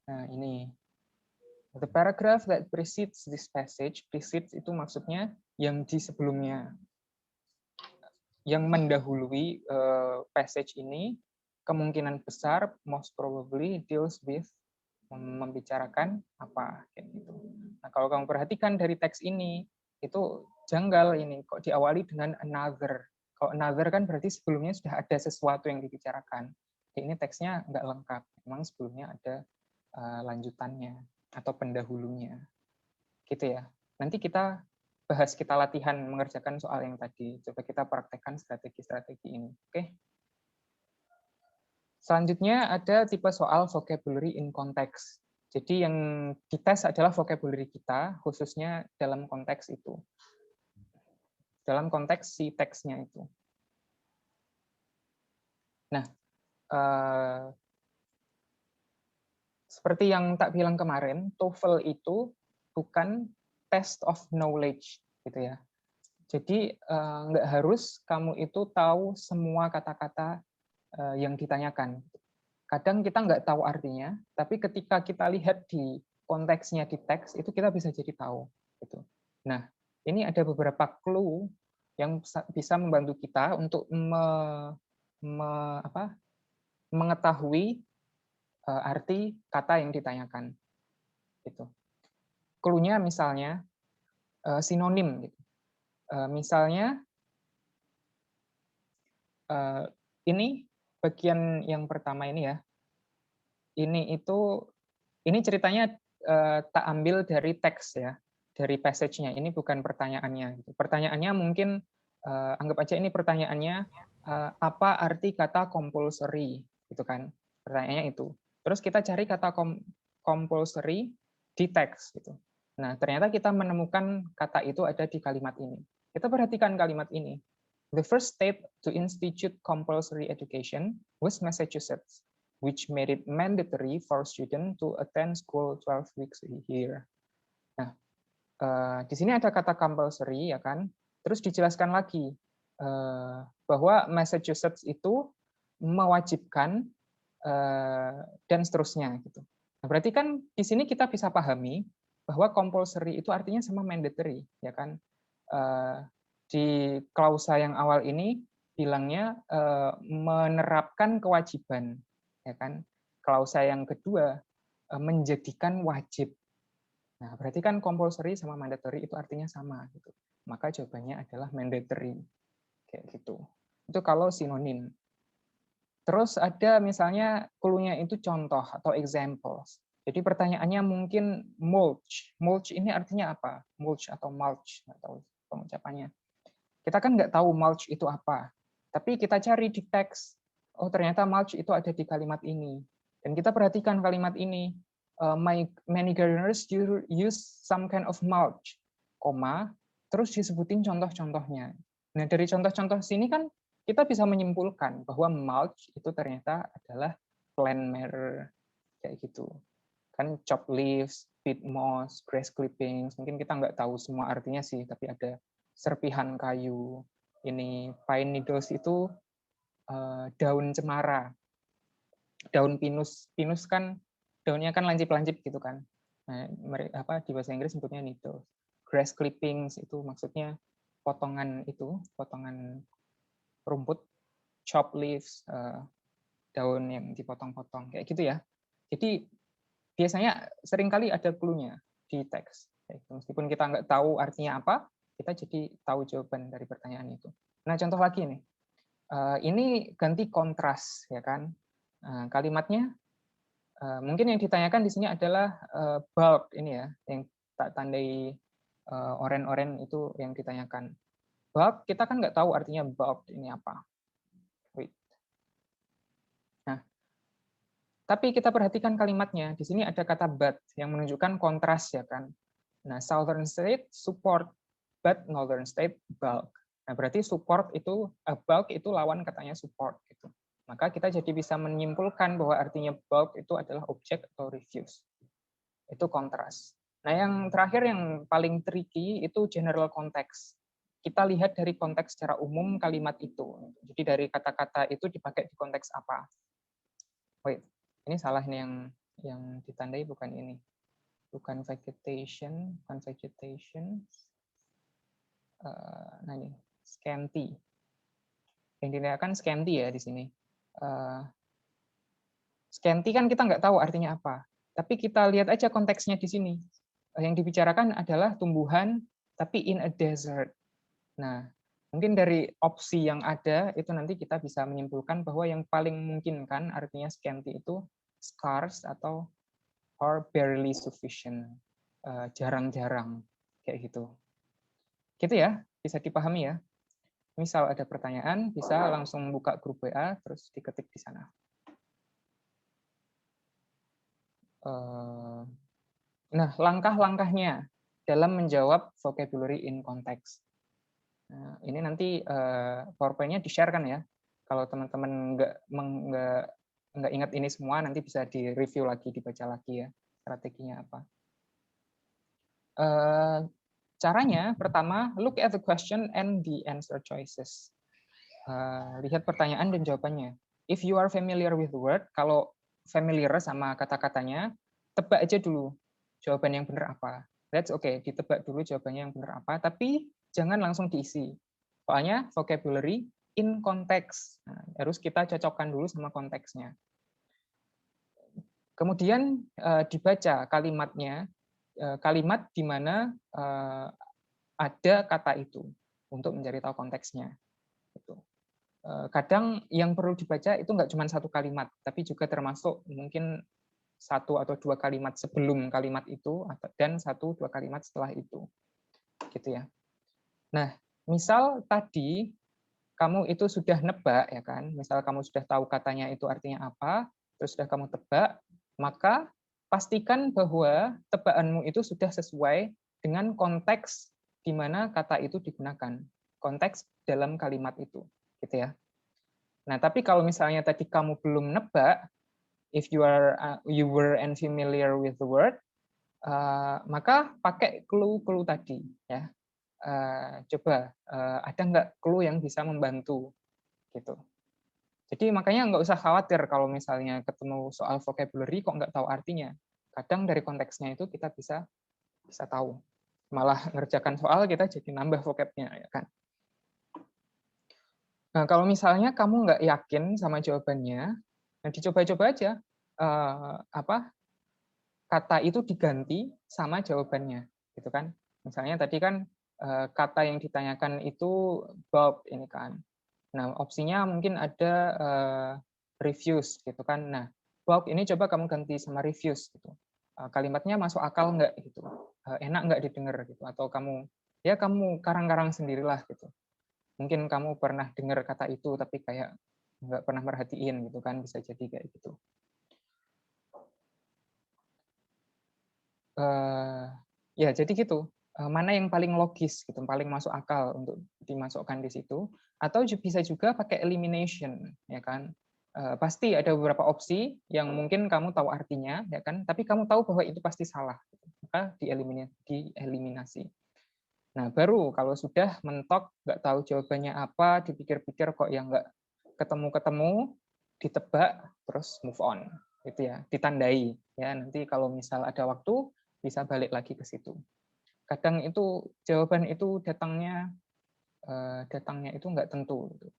S2: nah ini. The paragraph that precedes this passage, precedes itu maksudnya yang di sebelumnya. Yang mendahului passage ini, kemungkinan besar, most probably, deals with, membicarakan apa. Kayak gitu. Nah, kalau kamu perhatikan dari teks ini, itu janggal ini, kok diawali dengan another. Kalau another kan berarti sebelumnya sudah ada sesuatu yang dibicarakan. Ini teksnya nggak lengkap, memang sebelumnya ada lanjutannya atau pendahulunya, gitu ya. Nanti kita bahas, kita latihan mengerjakan soal yang tadi. Coba kita praktekkan strategi-strategi ini. Oke. Selanjutnya ada tipe soal vocabulary in context. Jadi yang dites adalah vocabulary kita, khususnya dalam konteks itu. Dalam konteks si teksnya itu. Nah, seperti yang tak bilang kemarin, TOEFL itu bukan test of knowledge, gitu ya. Jadi nggak harus kamu itu tahu semua kata-kata yang ditanyakan. Kadang kita nggak tahu artinya, tapi ketika kita lihat di konteksnya di teks, itu kita bisa jadi tahu. Gitu. Nah, ini ada beberapa clue yang bisa membantu kita untuk mengetahui arti kata yang ditanyakan. Gitu. Clue-nya misalnya sinonim. Gitu. Misalnya ini bagian yang pertama ini ya. Ini ceritanya tak ambil dari teks ya, dari passage-nya. Ini bukan pertanyaannya. Gitu. Pertanyaannya mungkin anggap aja ini pertanyaannya apa arti kata compulsory, gitu kan? Pertanyaannya itu. Terus kita cari kata compulsory di teks, gitu. Nah, ternyata kita menemukan kata itu ada di kalimat ini. Kita perhatikan kalimat ini. The first state to institute compulsory education was Massachusetts, which made it mandatory for students to attend school 12 weeks a year. Nah, di sini ada kata compulsory, ya kan? Terus dijelaskan lagi bahwa Massachusetts itu mewajibkan dan seterusnya. Gitu. Nah, berarti kan di sini kita bisa pahami bahwa compulsory itu artinya sama mandatory, ya kan? Di klausa yang awal ini bilangnya menerapkan kewajiban, ya kan? Klausa yang kedua menjadikan wajib. Nah, berarti kan compulsory sama mandatory itu artinya sama gitu. Maka jawabannya adalah mandatory. Kayak gitu. Itu kalau sinonim. Terus ada misalnya clue-nya itu contoh atau examples. Jadi pertanyaannya mungkin mulch. Mulch ini artinya apa? Mulch atau mulch, nggak tahu pengucapannya. Kita kan nggak tahu mulch itu apa. Tapi kita cari di teks. Oh, ternyata mulch itu ada di kalimat ini. Dan kita perhatikan kalimat ini. Many gardeners use some kind of mulch, terus disebutin contoh-contohnya. Nah, dari contoh-contoh sini kan kita bisa menyimpulkan bahwa mulch itu ternyata adalah plant matter, kayak gitu. Kan chop leaves, peat moss, grass clippings, mungkin kita nggak tahu semua artinya sih, tapi ada serpihan kayu. Ini pine needles itu daun cemara. Daun pinus kan daunnya kan lancip-lancip gitu kan. Nah, di bahasa Inggris sebutnya needles. Grass clippings itu maksudnya potongan rumput. Chop leaves, daun yang dipotong-potong kayak gitu ya. Jadi biasanya seringkali ada clue-nya di teks. Meskipun kita nggak tahu artinya apa, kita jadi tahu jawaban dari pertanyaan itu. Nah, contoh lagi nih. Ini ganti kontras, ya kan? Kalimatnya mungkin yang ditanyakan di sini adalah bulk ini ya, yang tak tandai oren-oren itu yang ditanyakan. Bulk kita kan nggak tahu artinya bulk ini apa. Wait. Nah, tapi kita perhatikan kalimatnya. Di sini ada kata but yang menunjukkan kontras ya kan. Nah, southern state support, but northern state bulk. Nah, berarti support itu bulk itu lawan katanya support gitu. Maka kita jadi bisa menyimpulkan bahwa artinya bulk itu adalah objek atau refuse. Itu kontras. Nah, yang terakhir yang paling tricky itu general context. Kita lihat dari konteks secara umum kalimat itu. Jadi dari kata-kata itu dipakai di konteks apa. Wait, ini salah nih yang ditandai bukan ini. Bukan vegetation, bukan vegetation. Nah ini, scanty. Yang ditanyakan scanty ya di sini. Scanty kan kita nggak tahu artinya apa, tapi kita lihat aja konteksnya di sini. Yang dibicarakan adalah tumbuhan, tapi in a desert. Nah, mungkin dari opsi yang ada, itu nanti kita bisa menyimpulkan bahwa yang paling mungkin kan artinya scanty itu scarce atau or barely sufficient. Jarang-jarang, kayak gitu. Gitu ya, bisa dipahami ya. Misal ada pertanyaan, bisa langsung buka grup WA, terus diketik di sana. Nah, langkah-langkahnya dalam menjawab vocabulary in context. Nah, ini nanti PowerPoint-nya di-share kan ya. Kalau teman-teman nggak nggak ingat ini semua, nanti bisa di-review lagi, dibaca lagi ya, strateginya apa. Caranya, pertama, look at the question and the answer choices. Lihat pertanyaan dan jawabannya. If you are familiar with the word, kalau familiar sama kata-katanya, tebak aja dulu jawaban yang benar apa. That's okay, ditebak dulu jawabannya yang benar apa, tapi jangan langsung diisi. Soalnya vocabulary in context. Nah, harus kita cocokkan dulu sama konteksnya. Kemudian dibaca kalimatnya, kalimat di mana ada kata itu untuk mencari tahu konteksnya. Kadang yang perlu dibaca itu nggak cuma satu kalimat, tapi juga termasuk mungkin 1 atau 2 kalimat sebelum kalimat itu dan 1-2 kalimat setelah itu, gitu ya. Nah, misal tadi kamu itu sudah nebak ya kan, misal kamu sudah tahu katanya itu artinya apa, terus sudah kamu tebak, maka pastikan bahwa tebakanmu itu sudah sesuai dengan konteks di mana kata itu digunakan, konteks dalam kalimat itu, gitu ya. Nah, tapi kalau misalnya tadi kamu belum nebak, if you were unfamiliar with the word, maka pakai clue-clue tadi ya. Coba ada nggak clue yang bisa membantu gitu. Jadi makanya nggak usah khawatir kalau misalnya ketemu soal vocabulary kok nggak tahu artinya. Kadang dari konteksnya itu kita bisa tahu. Malah ngerjakan soal kita jadi nambah vocabnya ya kan. Nah, kalau misalnya kamu nggak yakin sama jawabannya, nah dicoba-coba aja kata itu diganti sama jawabannya, gitu kan? Misalnya tadi kan kata yang ditanyakan itu Bob ini kan. Nah, opsinya mungkin ada refuse gitu kan. Nah, Bob ini coba kamu ganti sama refuse gitu. Kalimatnya masuk akal nggak gitu, enak nggak didengar gitu, atau kamu karang-karang sendirilah gitu. Mungkin kamu pernah dengar kata itu tapi kayak nggak pernah merhatiin gitu kan, bisa jadi kayak gitu. Ya jadi gitu, mana yang paling logis gitu, paling masuk akal untuk dimasukkan di situ, atau bisa juga pakai elimination ya kan. Pasti ada beberapa opsi yang mungkin kamu tahu artinya ya kan, tapi kamu tahu bahwa itu pasti salah, maka dieliminasi. Nah, baru kalau sudah mentok, nggak tahu jawabannya apa, dipikir-pikir kok yang nggak ketemu-ketemu, ditebak, terus move on, gitu ya, ditandai. Ya, nanti kalau misal ada waktu, bisa balik lagi ke situ. Kadang itu jawaban itu datangnya itu nggak tentu, gitu.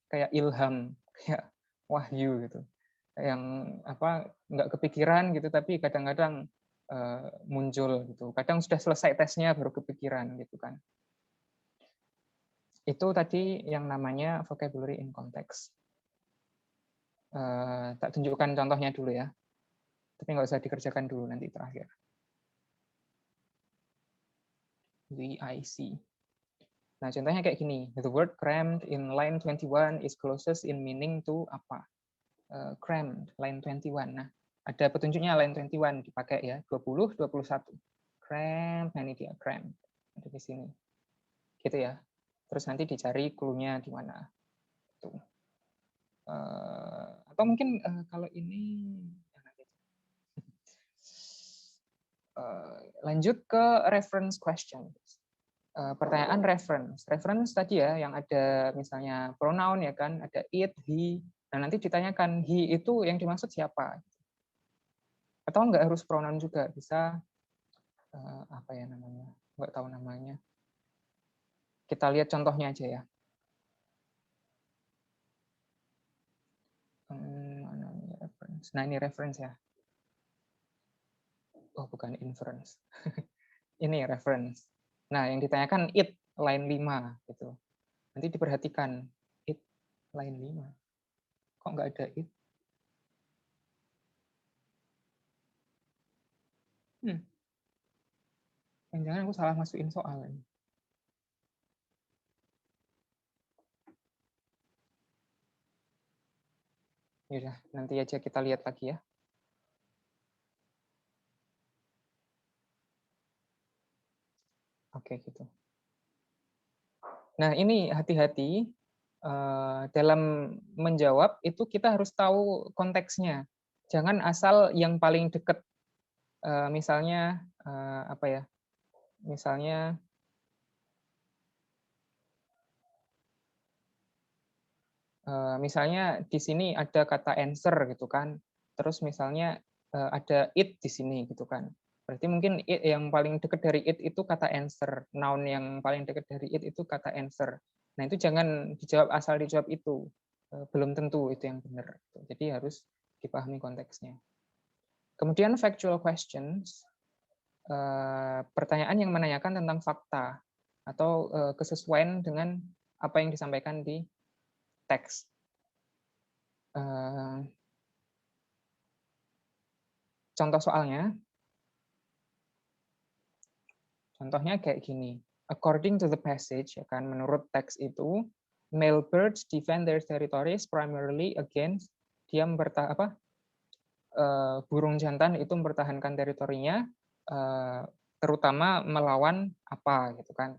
S2: kayak ilham, kayak wahyu gitu, yang nggak kepikiran gitu, tapi kadang-kadang muncul gitu. Kadang sudah selesai tesnya baru kepikiran gitu kan. Itu tadi yang namanya vocabulary in context. Tak tunjukkan contohnya dulu ya. Tapi nggak usah dikerjakan dulu nanti terakhir. VIC. Nah, contohnya kayak gini. The word crammed in line 21 is closest in meaning to apa? Crammed, line 21. Nah, ada petunjuknya line 21 dipakai ya, 20, 21. Crammed, nah ini dia crammed. Ada di sini. Gitu ya. Terus nanti dicari clue-nya di mana. Tuh. Atau mungkin kalau ini lanjut ke reference question. Pertanyaan reference. Reference tadi ya yang ada misalnya pronoun ya kan, ada it, he. Nah, nanti ditanyakan he itu yang dimaksud siapa? Atau nggak harus pronoun juga, bisa apa ya namanya? Nggak tahu namanya. Kita lihat contohnya aja ya. Nah, ini reference ya. Oh, bukan inference. Ini reference. Nah, yang ditanyakan it line 5 gitu. Nanti diperhatikan it line 5. Kok nggak ada it? Jangan-jangan aku salah masukin soal ini. Yaudah, nanti aja kita lihat lagi ya. Oke, gitu. Nah, ini hati-hati. dalam menjawab itu kita harus tahu konteksnya. Jangan asal yang paling dekat. Misalnya apa ya? Misalnya di sini ada kata answer gitu kan. Terus misalnya ada it di sini gitu kan. Berarti mungkin it yang paling dekat dari it itu kata answer. Noun yang paling dekat dari it itu kata answer. Nah, itu jangan dijawab asal dijawab itu. Belum tentu itu yang benar. Jadi harus dipahami konteksnya. Kemudian factual questions, pertanyaan yang menanyakan tentang fakta atau kesesuaian dengan apa yang disampaikan di teks. Contoh soalnya, contohnya kayak gini. According to the passage, ya kan, menurut teks itu, male birds defend their territories primarily against burung jantan itu mempertahankan teritorinya, terutama melawan apa gitu kan.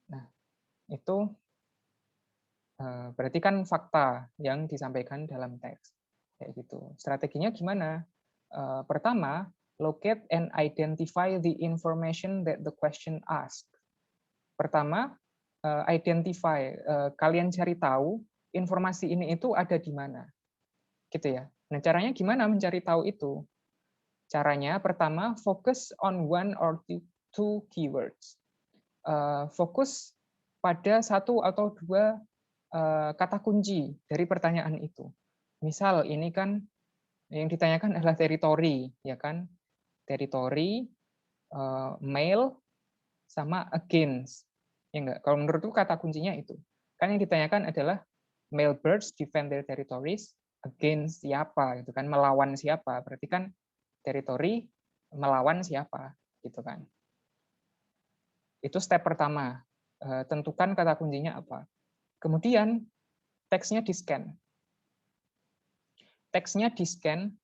S2: Nah, itu berarti kan fakta yang disampaikan dalam teks kayak gitu. Strateginya gimana? Pertama, locate and identify the information that the question asked. Pertama, identify, kalian cari tahu informasi ini itu ada di mana, gitu ya. Nah, caranya gimana mencari tahu itu? Caranya pertama, focus on one or two keywords. Fokus pada satu atau dua kata kunci dari pertanyaan itu. Misal ini kan yang ditanyakan adalah teritori, ya kan? Teritori, male, sama against. Ya enggak? Kalau menurutku kata kuncinya itu. Kan yang ditanyakan adalah male birds defend their territories against siapa gitu kan, melawan siapa. Berarti kan teritori melawan siapa gitu kan. Itu step pertama. Tentukan kata kuncinya apa. Kemudian teksnya di-scan. Teksnya di-scan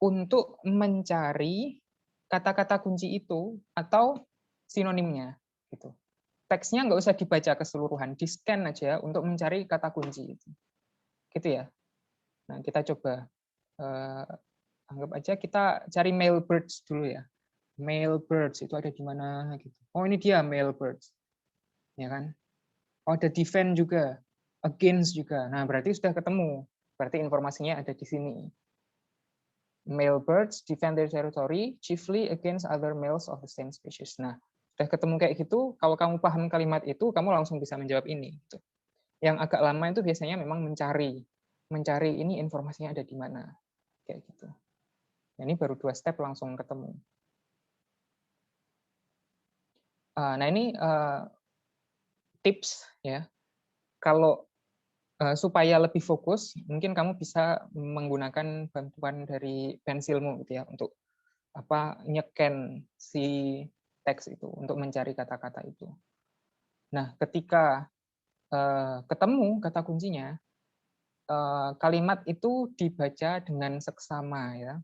S2: untuk mencari kata-kata kunci itu atau sinonimnya. Gitu. Teksnya nggak usah dibaca keseluruhan, di-scan aja untuk mencari kata kunci itu. Gitu ya. Nah, kita coba anggap aja kita cari male birds dulu ya. Male birds itu ada di mana gitu. Oh, ini dia male birds. Ya kan? Oh, ada defend juga, against juga. Nah, berarti sudah ketemu. Berarti informasinya ada di sini. Male birds defend their territory chiefly against other males of the same species. Nah, sudah ketemu kayak gitu, kalau kamu paham kalimat itu, kamu langsung bisa menjawab ini. Yang agak lama itu biasanya memang mencari ini informasinya ada di mana, kayak gitu. Nah, ini baru 2 step langsung ketemu. Nah, ini tips ya. Kalau supaya lebih fokus, mungkin kamu bisa menggunakan bantuan dari pensilmu gitu ya untuk nyekan si teks itu untuk mencari kata-kata itu. Nah, ketika ketemu kata kuncinya, kalimat itu dibaca dengan seksama ya,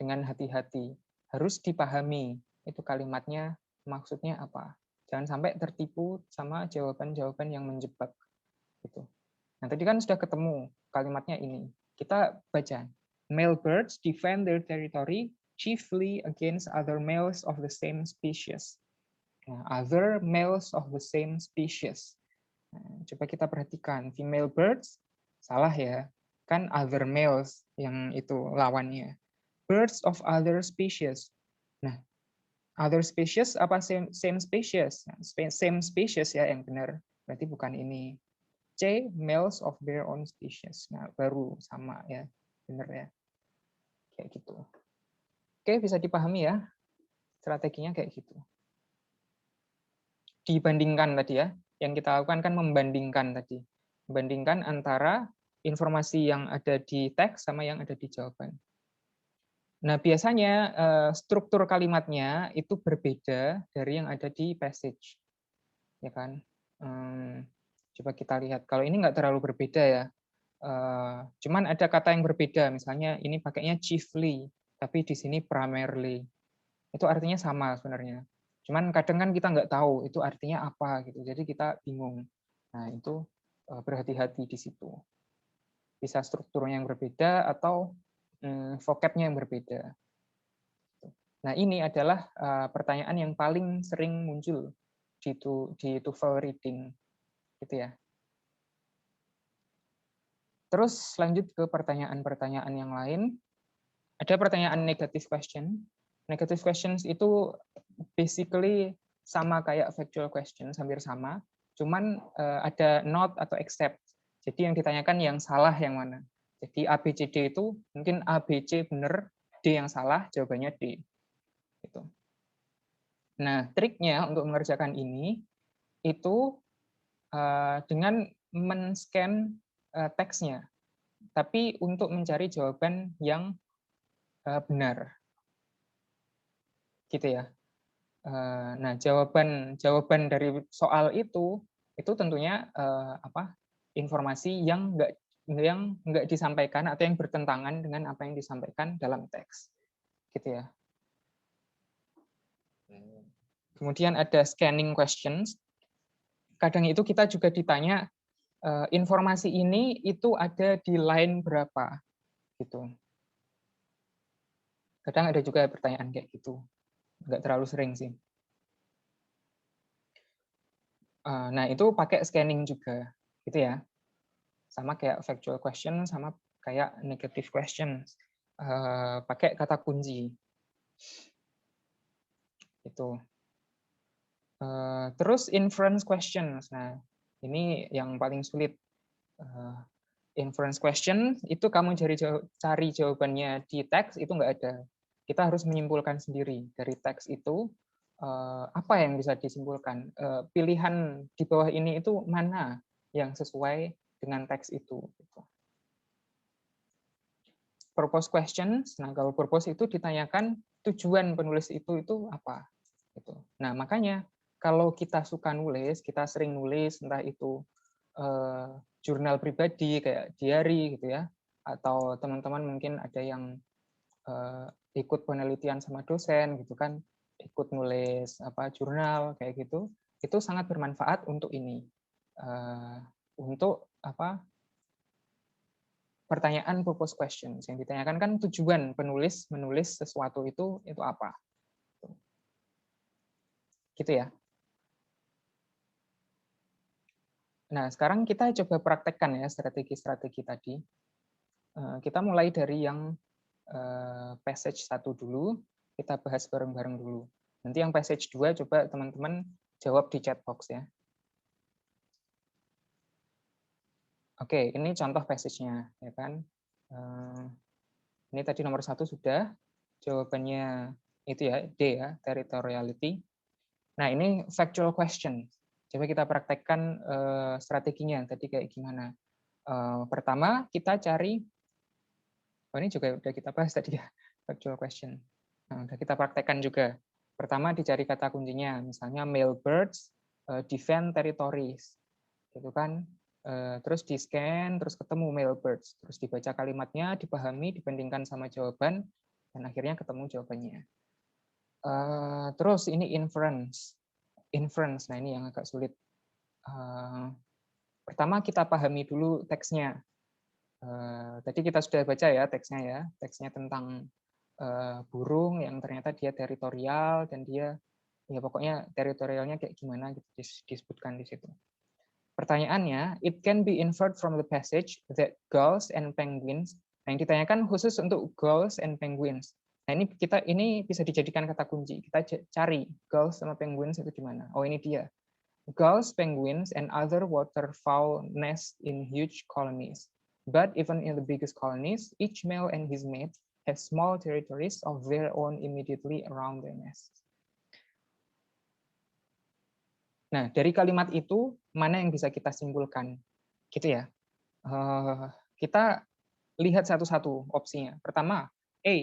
S2: dengan hati-hati. Harus dipahami itu kalimatnya maksudnya apa. Jangan sampai tertipu sama jawaban-jawaban yang menjebak gitu. Nah, tadi kan sudah ketemu kalimatnya ini. Kita baca. Male birds defend their territory chiefly against other males of the same species. Nah, other males of the same species. Nah, coba kita perhatikan. Female birds, salah ya. Kan other males yang itu lawannya. Birds of other species. Nah, other species apa same species? Nah, same species ya yang benar. Berarti bukan ini. C, males of their own species. Nah, baru sama ya, benar ya. Kayak gitu. Oke, bisa dipahami ya. Strateginya kayak gitu. Dibandingkan tadi ya, yang kita lakukan kan membandingkan tadi. Membandingkan antara informasi yang ada di teks sama yang ada di jawaban. Nah, biasanya struktur kalimatnya itu berbeda dari yang ada di passage. Ya kan? Coba kita lihat. Kalau ini nggak terlalu berbeda ya. Cuman ada kata yang berbeda, misalnya ini pakainya chiefly, tapi di sini primarily. Itu artinya sama sebenarnya. Cuman kadang kan kita nggak tahu itu artinya apa gitu, jadi kita bingung. Nah, itu berhati-hati di situ. Bisa strukturnya yang berbeda atau vocabnya yang berbeda. Nah, ini adalah pertanyaan yang paling sering muncul di TOEFL reading, gitu ya. Terus lanjut ke pertanyaan-pertanyaan yang lain. Ada pertanyaan negative question. Negative questions itu basically sama kayak factual questions, hampir sama. Cuman ada not atau except. Jadi yang ditanyakan yang salah yang mana. Jadi A, B, C, D itu mungkin A, B, C benar, D yang salah, jawabannya D. Gitu. Nah, triknya untuk mengerjakan ini itu dengan men-scan teksnya, tapi untuk mencari jawaban yang benar, gitu ya. Nah, jawaban dari soal itu tentunya informasi yang nggak disampaikan atau yang bertentangan dengan apa yang disampaikan dalam teks, gitu ya. Kemudian ada scanning questions. Kadang itu kita juga ditanya informasi ini itu ada di line berapa, gitu. Kadang ada juga pertanyaan kayak gitu, nggak terlalu sering sih. Nah, itu pakai scanning juga, gitu ya. Sama kayak factual question, sama kayak negative question. Pakai kata kunci. Itu. Terus inference questions. Nah, ini yang paling sulit. Inference question itu kamu cari jawabannya di teks itu nggak ada. Kita harus menyimpulkan sendiri dari teks itu apa yang bisa disimpulkan. Pilihan di bawah ini itu mana yang sesuai dengan teks itu. Purpose questions. Nah, kalau purpose itu ditanyakan tujuan penulis itu apa. Gitu. Nah, makanya kalau kita suka nulis, kita sering nulis, entah itu jurnal pribadi kayak diary gitu ya, atau teman-teman mungkin ada yang ikut penelitian sama dosen gitu kan, ikut nulis jurnal kayak gitu, itu sangat bermanfaat untuk ini, untuk pertanyaan purpose questions yang ditanyakan kan tujuan penulis menulis sesuatu itu apa, gitu ya. Nah, sekarang kita coba praktekkan ya strategi-strategi tadi. Kita mulai dari yang passage 1 dulu, kita bahas bareng-bareng dulu. Nanti yang passage 2 coba teman-teman jawab di chat box ya. Oke, ini contoh passage-nya, ya kan. Ini tadi nomor 1 sudah, jawabannya itu ya, D ya, territoriality. Nah, ini factual question. Coba kita praktekkan strateginya tadi kayak gimana. Pertama, kita cari, ini juga udah kita bahas tadi ya, factual question. Nah, udah kita praktekkan juga. Pertama, dicari kata kuncinya, misalnya male birds defend territories. Gitu kan. Terus di-scan, terus ketemu male birds. Terus dibaca kalimatnya, dipahami, dibandingkan sama jawaban, dan akhirnya ketemu jawabannya. Terus ini inference. Inference, nah ini yang agak sulit. Pertama kita pahami dulu teksnya. Tadi kita sudah baca ya teksnya ya. Teksnya tentang burung yang ternyata dia teritorial, dan dia ya pokoknya teritorialnya kayak gimana gitu disebutkan di situ. Pertanyaannya, it can be inferred from the passage that gulls and penguins. Nah, yang ditanyakan khusus untuk gulls and penguins. Nah, ini bisa dijadikan kata kunci. Kita cari gulls sama penguins itu gimana. Oh, ini dia. Gulls, penguins, and other waterfowl nest in huge colonies. But even in the biggest colonies, each male and his mate have small territories of their own immediately around their nest. Nah, dari kalimat itu, mana yang bisa kita simpulkan? Gitu ya. Kita lihat satu-satu opsinya. Pertama, A,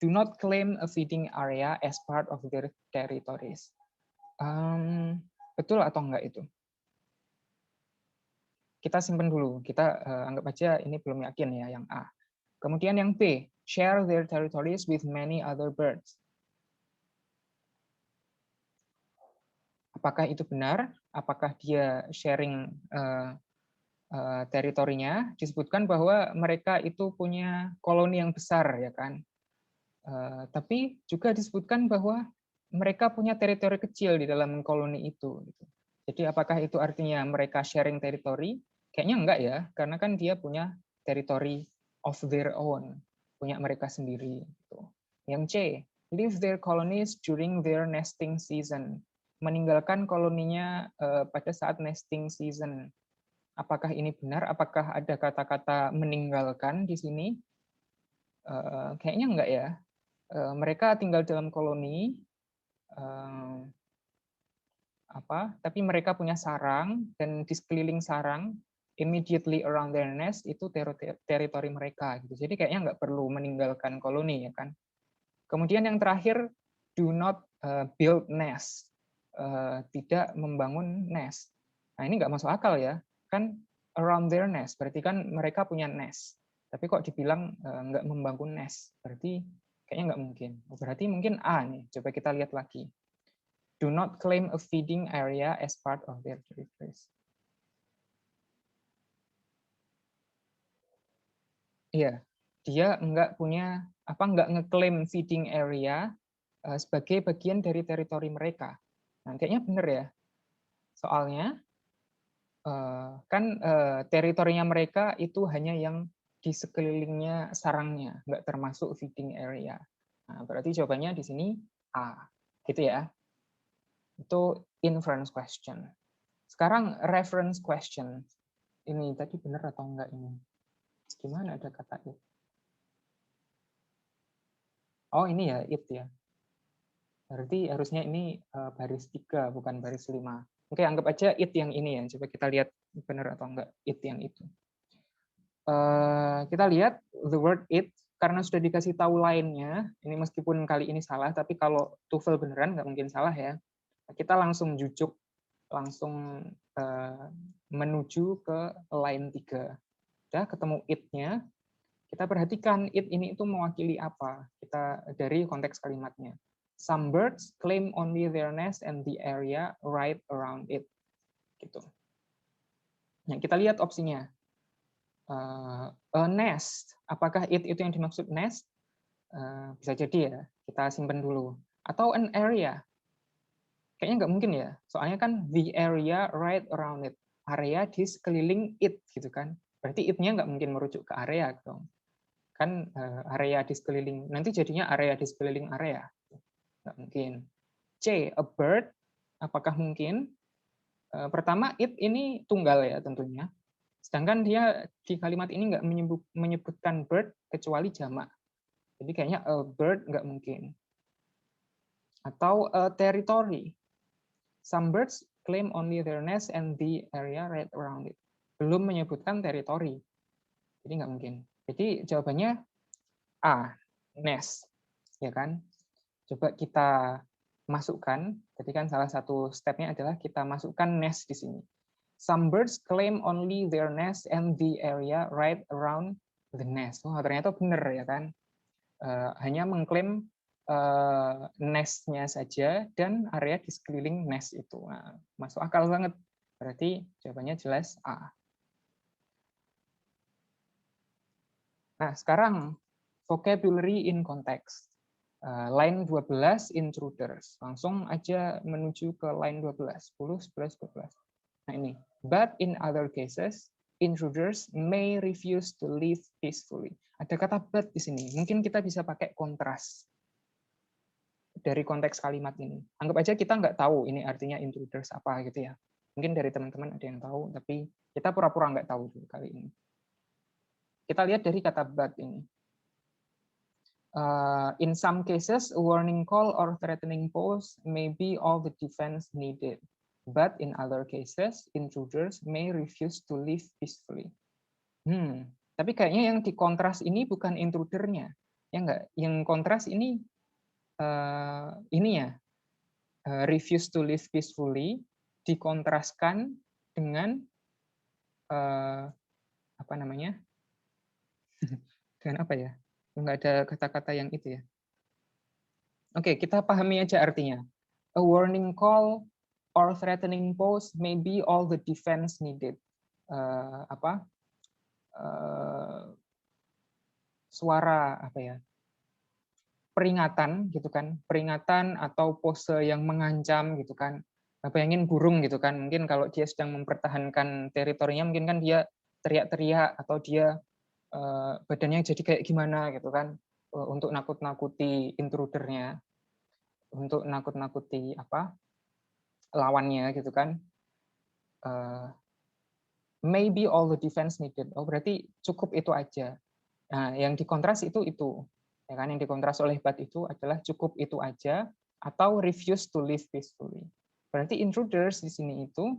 S2: do not claim a feeding area as part of their territories. Betul atau enggak itu? Kita simpan dulu. Kita anggap aja ini belum yakin ya, yang A. Kemudian yang B, share their territories with many other birds. Apakah itu benar? apakah dia sharing teritorinya, disebutkan bahwa mereka itu punya koloni yang besar, ya kan. Tapi juga disebutkan bahwa mereka punya teritori kecil di dalam koloni itu. Gitu. Jadi apakah itu artinya mereka sharing teritori? Kayaknya enggak ya, karena kan dia punya teritori of their own, punya mereka sendiri. Gitu. Yang C, leave their colonies during their nesting season. Meninggalkan koloninya pada saat nesting season. Apakah ini benar? Apakah ada kata-kata meninggalkan di sini? Kayaknya enggak ya. Mereka tinggal dalam koloni, tapi mereka punya sarang, dan di sekeliling sarang, immediately around their nest itu teritori mereka. Gitu. Jadi kayaknya nggak perlu meninggalkan koloni, ya kan? Kemudian yang terakhir, do not build nest, tidak membangun nest. Nah ini nggak masuk akal ya, kan around their nest, berarti kan mereka punya nest. Tapi kok dibilang nggak membangun nest, berarti kayaknya nggak mungkin. Berarti mungkin A nih, coba kita lihat lagi. Do not claim a feeding area as part of their territories. Iya, dia nggak ngeklaim feeding area sebagai bagian dari teritori mereka. Nah, kayaknya benar ya. Soalnya kan teritorinya mereka itu hanya yang di sekelilingnya sarangnya, nggak termasuk feeding area. Nah, berarti jawabannya di sini A, gitu ya. Itu inference question. Sekarang reference question. Ini tadi benar atau enggak ini? Gimana ada kata it? Oh ini ya, it ya. Berarti harusnya ini baris 3, bukan baris 5. Oke, anggap aja it yang ini ya. Coba kita lihat benar atau enggak it yang itu. Kita lihat the word it, karena sudah dikasih tahu lainnya, ini meskipun kali ini salah, tapi kalau TOEFL beneran nggak mungkin salah ya. Kita langsung jujuk, langsung menuju ke line 3. Udah ketemu it-nya, kita perhatikan it ini itu mewakili apa kita dari konteks kalimatnya. Some birds claim only their nest and the area right around it. Gitu. Nah, kita lihat opsinya. A nest, apakah it itu yang dimaksud nest? Bisa jadi ya, kita simpan dulu. Atau an area. Kayaknya nggak mungkin ya, soalnya kan the area right around it. Area di sekeliling it, gitu kan. Berarti it-nya nggak mungkin merujuk ke area dong. Kan area di sekeliling, nanti jadinya area di sekeliling area. Nggak mungkin. C, a bird, apakah mungkin? Pertama, it ini tunggal ya tentunya. Sedangkan dia di kalimat ini nggak menyebutkan bird kecuali jamak. Jadi kayaknya a bird nggak mungkin. Atau a territory. Some birds claim only their nest and the area right around it. Belum menyebutkan teritori. Jadi nggak mungkin. Jadi jawabannya A, nest. Ya kan? Coba kita masukkan. Jadi kan salah satu stepnya adalah kita masukkan nest di sini. Some birds claim only their nest and the area right around the nest. Wah, ternyata benar ya kan? Hanya mengklaim nestnya saja dan area di sekeliling nest itu. Nah, masuk akal banget. Berarti jawabannya jelas A. Nah, sekarang vocabulary in context. Line 12 intruders. Langsung aja menuju ke line 12. 10, 11, 12. Nah ini. But in other cases, intruders may refuse to live peacefully. Ada kata but di sini. Mungkin kita bisa pakai kontras dari konteks kalimat ini. Anggap aja kita nggak tahu ini artinya intruders apa gitu ya. Mungkin dari teman-teman ada yang tahu, tapi kita pura-pura nggak tahu kali ini. Kita lihat dari kata but ini. In some cases, a warning call or threatening pose may be all the defense needed. But in other cases, intruders may refuse to live peacefully. Tapi kayaknya yang dikontras ini bukan intrudernya, ya enggak? Yang kontras ini ya, refuse to live peacefully dikontraskan dengan apa namanya? Dengan apa ya? Enggak ada kata-kata yang itu ya. Oke, kita pahami aja artinya. A warning call or threatening pose may be all the defense needed. Suara apa ya? Peringatan gitu kan, peringatan atau pose yang mengancam gitu kan. Bayangin burung gitu kan, mungkin kalau dia sedang mempertahankan teritorinya mungkin kan dia teriak-teriak atau dia badannya jadi kayak gimana gitu kan, untuk nakut-nakuti intrudernya, untuk nakut-nakuti lawannya gitu kan. Maybe all the defense needed. Oh, berarti cukup itu aja. Nah, yang dikontras itu ya kan, yang dikontras oleh Bat itu adalah cukup itu aja atau refuse to live peacefully. Berarti intruders di sini itu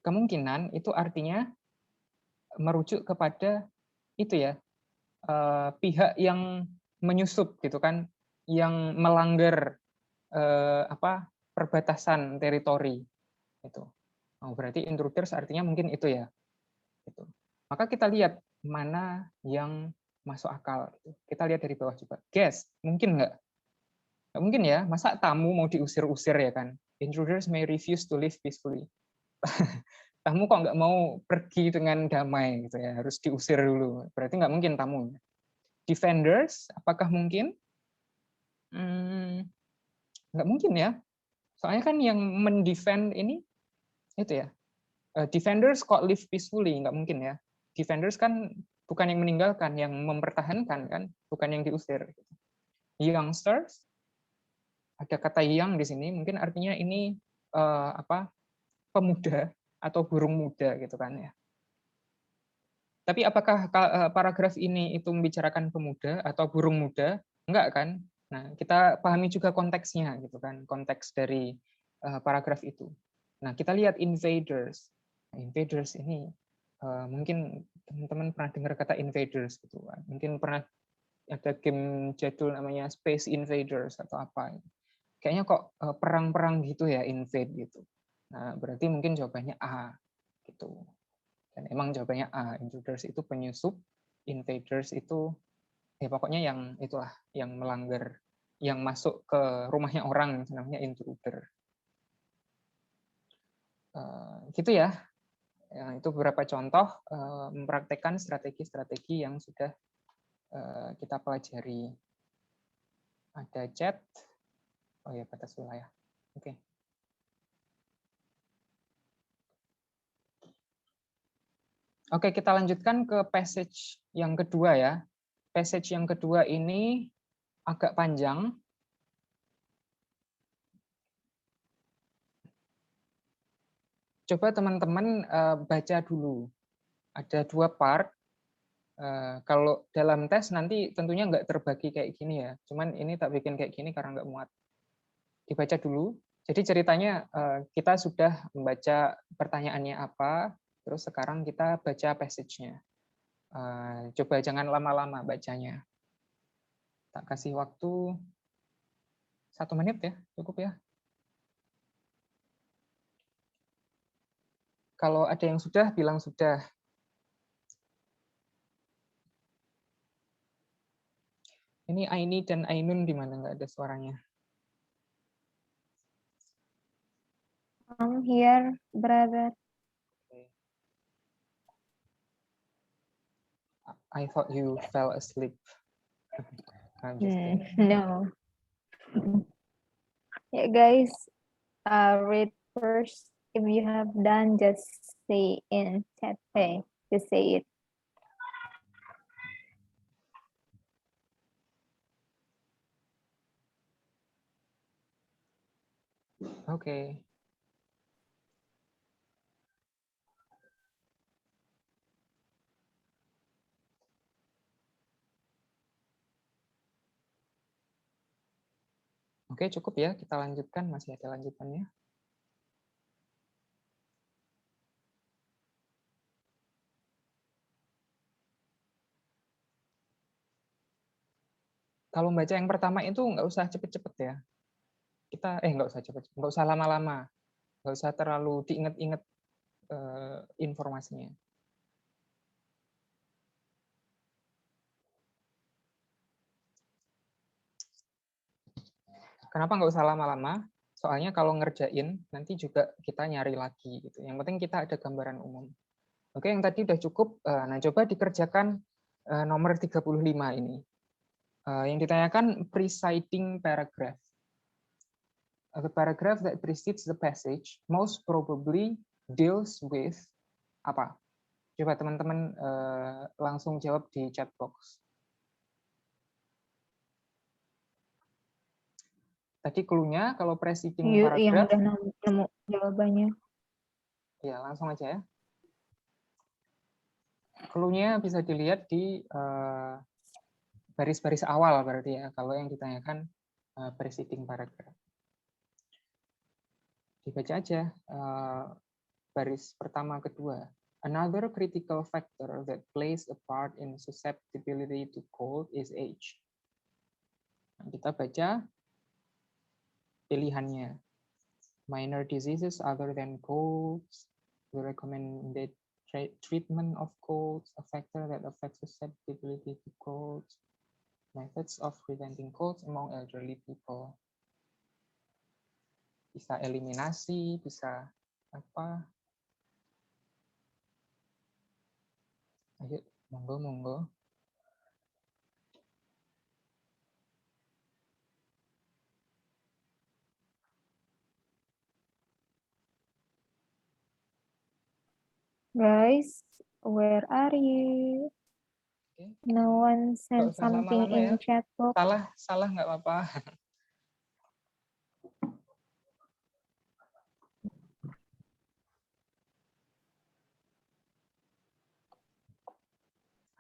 S2: kemungkinan itu artinya merujuk kepada itu ya, pihak yang menyusup gitu kan, yang melanggar perbatasan teritori itu. Oh, berarti intruders artinya mungkin itu ya. Gitu. Maka kita lihat mana yang masuk akal. Kita lihat dari bawah coba. Guess, mungkin nggak? Nggak mungkin ya. Masa tamu mau diusir-usir ya kan? Intruders may refuse to live peacefully. Tamu kok nggak mau pergi dengan damai gitu ya, harus diusir dulu. Berarti nggak mungkin tamu. Defenders, apakah mungkin? Nggak mungkin ya. Soalnya kan yang mendefend ini itu ya. Defenders kok live peacefully, nggak mungkin ya. Defenders kan bukan yang meninggalkan, yang mempertahankan kan, bukan yang diusir. Youngsters, ada kata young di sini, mungkin artinya ini pemuda atau burung muda gitu kan ya. Tapi apakah paragraf ini itu membicarakan pemuda atau burung muda? Enggak kan? Nah, kita pahami juga konteksnya gitu kan, konteks dari paragraf itu. Nah, kita lihat invaders. Invaders ini mungkin teman-teman pernah dengar kata invaders gitu kan. Mungkin pernah ada game jadul namanya Space Invaders atau apa. Kayaknya kok perang-perang gitu ya, invade gitu. Nah, berarti mungkin jawabannya A gitu. Dan emang jawabannya A, intruders itu penyusup, invaders itu ya pokoknya yang itulah, yang melanggar, yang masuk ke rumahnya orang, namanya intruder. Gitu ya. Itu beberapa contoh mempraktekkan strategi-strategi yang sudah kita pelajari. Ada chat. Oh ya, batas wilayah. Oke. Oke, kita lanjutkan ke passage yang kedua ya. Passage yang kedua ini agak panjang. Coba teman-teman baca dulu. Ada 2 part. Kalau dalam tes nanti tentunya nggak terbagi kayak gini ya. Cuman ini tak bikin kayak gini karena nggak muat. Dibaca dulu. Jadi ceritanya kita sudah membaca pertanyaannya apa, terus sekarang kita baca passage-nya. Coba jangan lama-lama bacanya. Tak kasih waktu 1 menit ya, cukup ya. Kalau ada yang sudah, bilang sudah. Ini Aini dan Ainun di mana nggak ada suaranya?
S3: I'm here, brother.
S2: I thought you fell asleep. I'm just kidding.
S3: No. Yeah, guys, read first. If you have done, just say in chat. Hey, just say it.
S2: Oke. Oke, cukup ya. Kita lanjutkan. Masih ada lanjutannya. Kalau membaca yang pertama itu nggak usah cepet-cepet ya. Kita nggak usah cepet, nggak usah lama-lama, nggak usah terlalu diinget-inget informasinya. Kenapa nggak usah lama-lama? Soalnya kalau ngerjain nanti juga kita nyari lagi gitu. Yang penting kita ada gambaran umum. Oke, yang tadi udah cukup. Nah, coba dikerjakan nomor 35 ini. Yang ditanyakan preceding paragraph. The paragraph that precedes the passage most probably deals with apa? Coba teman-teman langsung jawab di chat box. Tadi clue-nya kalau preceding
S3: Yuk, yang
S2: paragraph,
S3: udah nemu jawabannya.
S2: ya langsung aja ya. Clue-nya bisa dilihat di baris-baris awal berarti ya, kalau yang ditanyakan preceding paragraph. Dibaca aja baris pertama kedua. Another critical factor that plays a part in susceptibility to cold is age. Nah, kita baca pilihannya. Minor diseases other than colds, the recommended treatment of colds, a factor that affects susceptibility to colds, methods of preventing colds among elderly people. Bisa eliminasi, bisa apa? Ayo, monggo.
S3: Guys, where are you?
S2: Oke.
S3: No one
S2: Nggak
S3: sent
S2: usah
S3: something
S2: lama-lama ya.
S3: in chat box.
S2: Salah nggak apa-apa.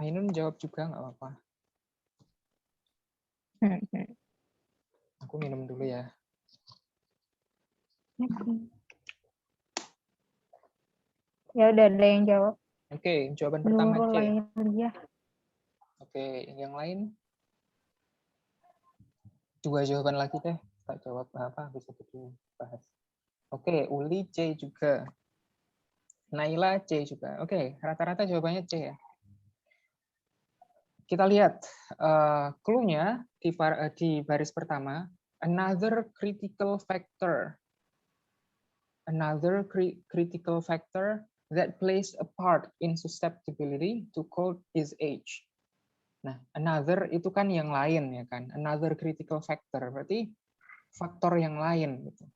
S2: Ainun jawab juga nggak apa-apa. Aku minum dulu ya.
S3: Ya udah ada yang jawab.
S2: Oke, jawaban pertama
S3: Nurul
S2: C.
S3: ya.
S2: Oke, yang lain? 2 jawaban lagi deh. Tak jawab apa, bisa dibahas. Oke, Uli C juga. Naila C juga. Oke, rata-rata jawabannya C ya. Kita lihat clue-nya di baris pertama. Another critical factor. Another critical factor that plays a part in susceptibility to cold is age. Nah, another itu kan yang lain ya kan. Another critical factor berarti faktor yang lain gitu.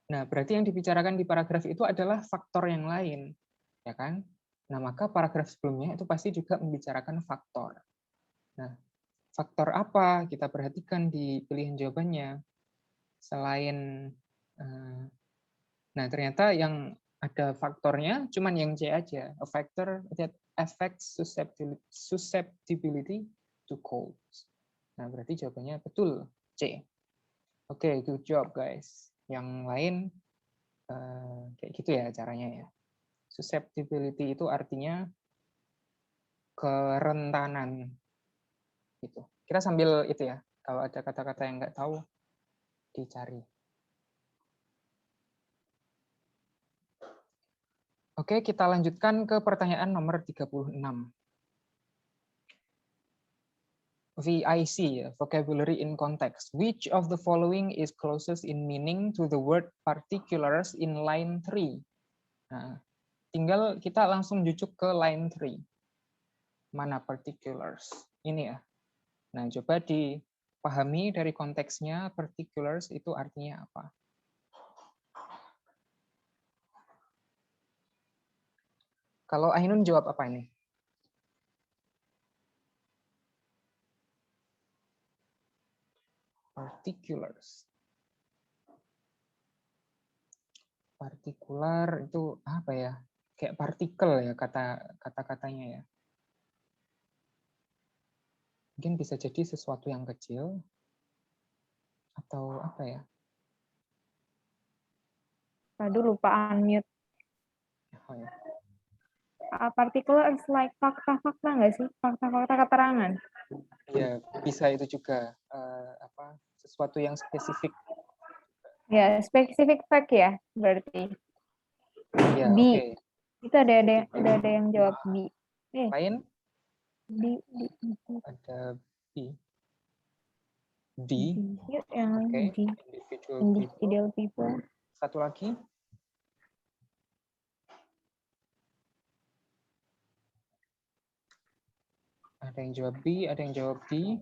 S2: Nah, berarti yang dibicarakan di paragraf itu adalah faktor yang lain, ya kan? Nah, maka paragraf sebelumnya itu pasti juga membicarakan faktor. Nah, faktor apa kita perhatikan di pilihan jawabannya? Selain nah, ternyata yang ada faktornya cuman yang C aja, a factor that affects susceptibility to cold. Nah, berarti jawabannya betul, C. Oke, good job guys. Yang lain kayak gitu ya caranya ya. Susceptibility itu artinya kerentanan. Gitu. Kita sambil itu ya, kalau ada kata-kata yang nggak tahu, dicari. Oke, kita lanjutkan ke pertanyaan nomor 36. VIC, ya, vocabulary in context. Which of the following is closest in meaning to the word particulars in line 3? Nah, tinggal kita langsung jujuk ke line 3. Mana particulars? Ini ya. Nah, coba dipahami dari konteksnya particulars itu artinya apa. Kalau Ainun jawab apa ini? Particulars. Partikular itu apa ya? Kayak partikel ya kata-katanya ya. Mungkin bisa jadi sesuatu yang kecil atau apa ya?
S3: Aduh, lupa unmute.
S2: Oh, ya.
S3: Particular is like fakta-fakta nggak sih? Fakta-fakta keterangan.
S2: Ya, bisa itu juga sesuatu yang spesifik.
S3: Ya, specific fact ya, berarti.
S2: Ya,
S3: B.
S2: oke.
S3: Itu udah ada yang jawab B.
S2: Lain?
S3: B.
S2: Ada B. D. Oke, individual people.
S3: Individual people.
S2: Satu lagi. Ada yang jawab B, ada yang jawab D.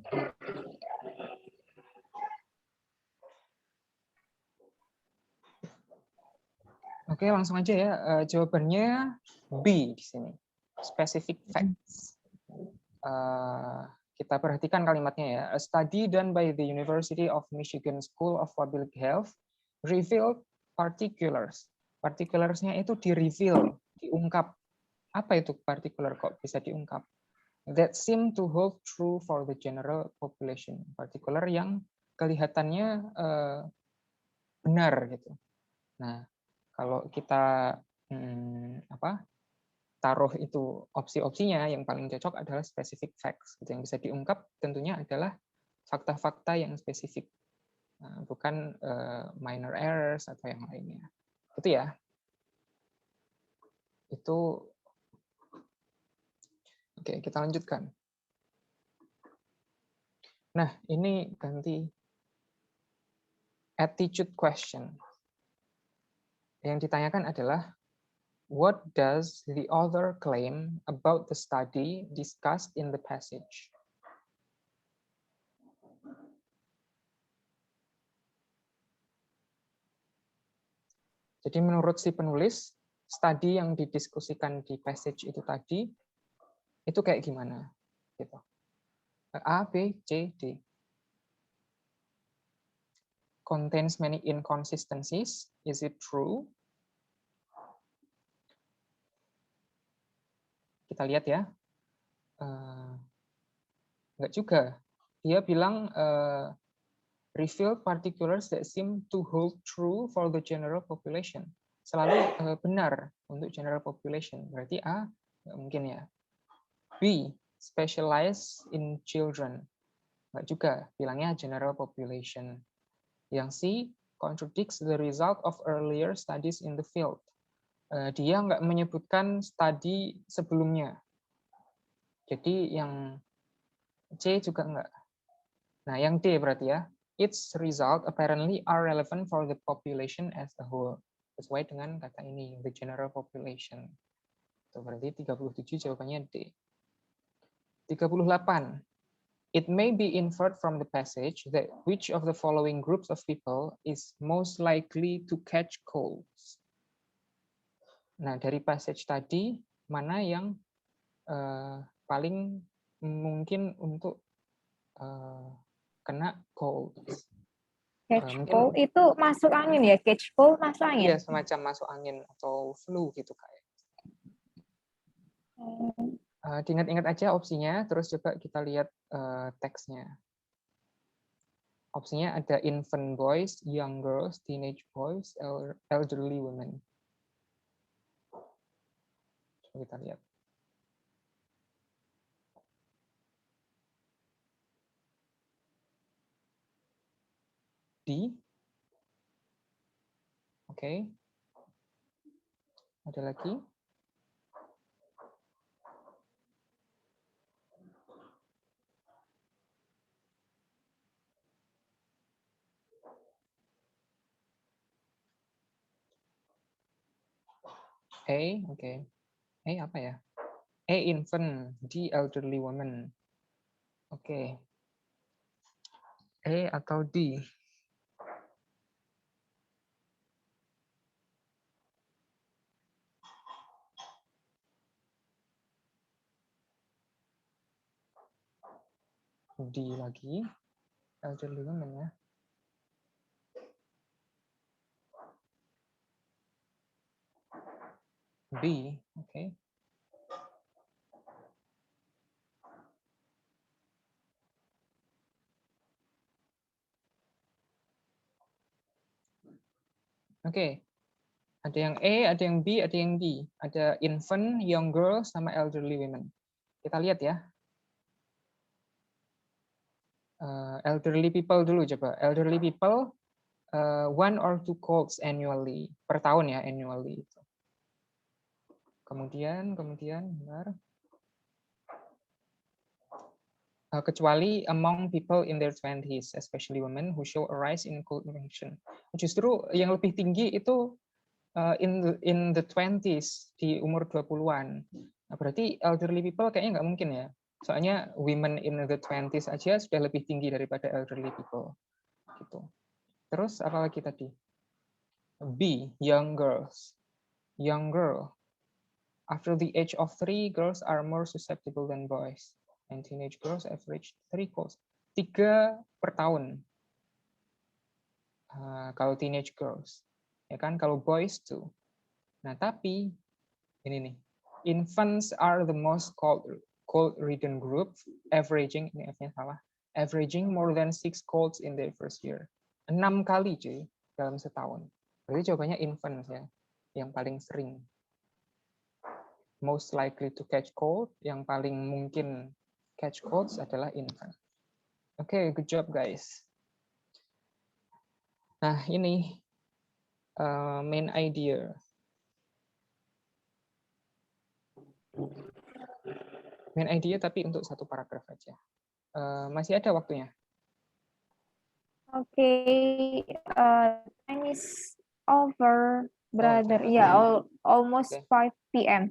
S2: Oke, langsung aja ya. Jawabannya B di sini. Specific facts. Kita perhatikan kalimatnya ya. A study done by the University of Michigan School of Public Health revealed particulars. Particular-nya itu di-reveal, diungkap. Apa itu particular kok bisa diungkap? That seem to hold true for the general population. Particular yang kelihatannya benar gitu. Nah, kalau kita taruh itu opsi-opsinya, yang paling cocok adalah specific facts. Yang bisa diungkap tentunya adalah fakta-fakta yang spesifik, bukan minor errors atau yang lainnya. Itu ya. Itu. Oke, kita lanjutkan. Nah, ini ganti attitude question. Yang ditanyakan adalah, what does the author claim about the study discussed in the passage? Jadi menurut si penulis, studi yang didiskusikan di passage itu tadi, itu kayak gimana? Gitu. A, B, C, D. Contains many inconsistencies. Is it true? Kita lihat ya. Enggak juga. Dia bilang reveal particulars that seem to hold true for the general population. Selalu benar untuk general population. Berarti A, mungkin ya. B, specialize in children. Enggak juga, bilangnya general population. Yang C, contradicts the result of earlier studies in the field. Dia nggak menyebutkan studi sebelumnya. Jadi yang C juga enggak. Nah, yang D berarti ya. Its result apparently are relevant for the population as a whole. Sesuai dengan kata ini, the general population. Itu berarti 37 jawabannya D. 38. It may be inferred from the passage that which of the following groups of people is most likely to catch colds. Nah, dari passage tadi, mana yang paling mungkin untuk kena cold?
S3: Catch cold itu masuk angin ya? Catch cold masuk angin?
S2: Iya, semacam masuk angin atau flu gitu kayak. Diingat-ingat aja opsinya, terus coba kita lihat teksnya. Opsinya ada infant boys, young girls, teenage boys, elderly women. Coba kita lihat. D. Oke. Ada lagi? A, oke. A apa ya? A, infant. D, elderly woman. Oke. A atau D? D lagi. Elderly woman ya. B, oke. Oke. Ada yang A, ada yang B, ada yang D. Ada infant, young girl, sama elderly women. Kita lihat ya. Elderly people dulu coba. Elderly people, 1 or 2 colds annually. Per tahun ya, annually. Kemudian, benar. kecuali among people in their 20s, especially women who show a rise in cold infection. Justru yang lebih tinggi itu in the 20s, di umur 20-an. Nah, berarti elderly people kayaknya nggak mungkin ya. Soalnya women in the 20s aja sudah lebih tinggi daripada elderly people. Gitu. Terus apalagi tadi? B, young girls. Young girl. After the age of 3, girls are more susceptible than boys. And teenage girls average 3 colds. 3 per tahun. Kalau teenage girls. Ya kan, kalau boys 2. Nah, tapi ini nih. Infants are the most cold-ridden group, averaging, ini F-nya salah, averaging more than 6 colds in their first year. 6 kali cuy, dalam setahun. Berarti jawabannya infants ya, yang paling sering. Most likely to catch cold, yang paling mungkin catch colds adalah infant. Oke, good job guys. Nah, ini main idea. Main idea tapi untuk 1 paragraf aja. Masih ada waktunya?
S3: Okay, time is over, brother. Yeah, almost
S2: Okay.
S3: 5 p.m.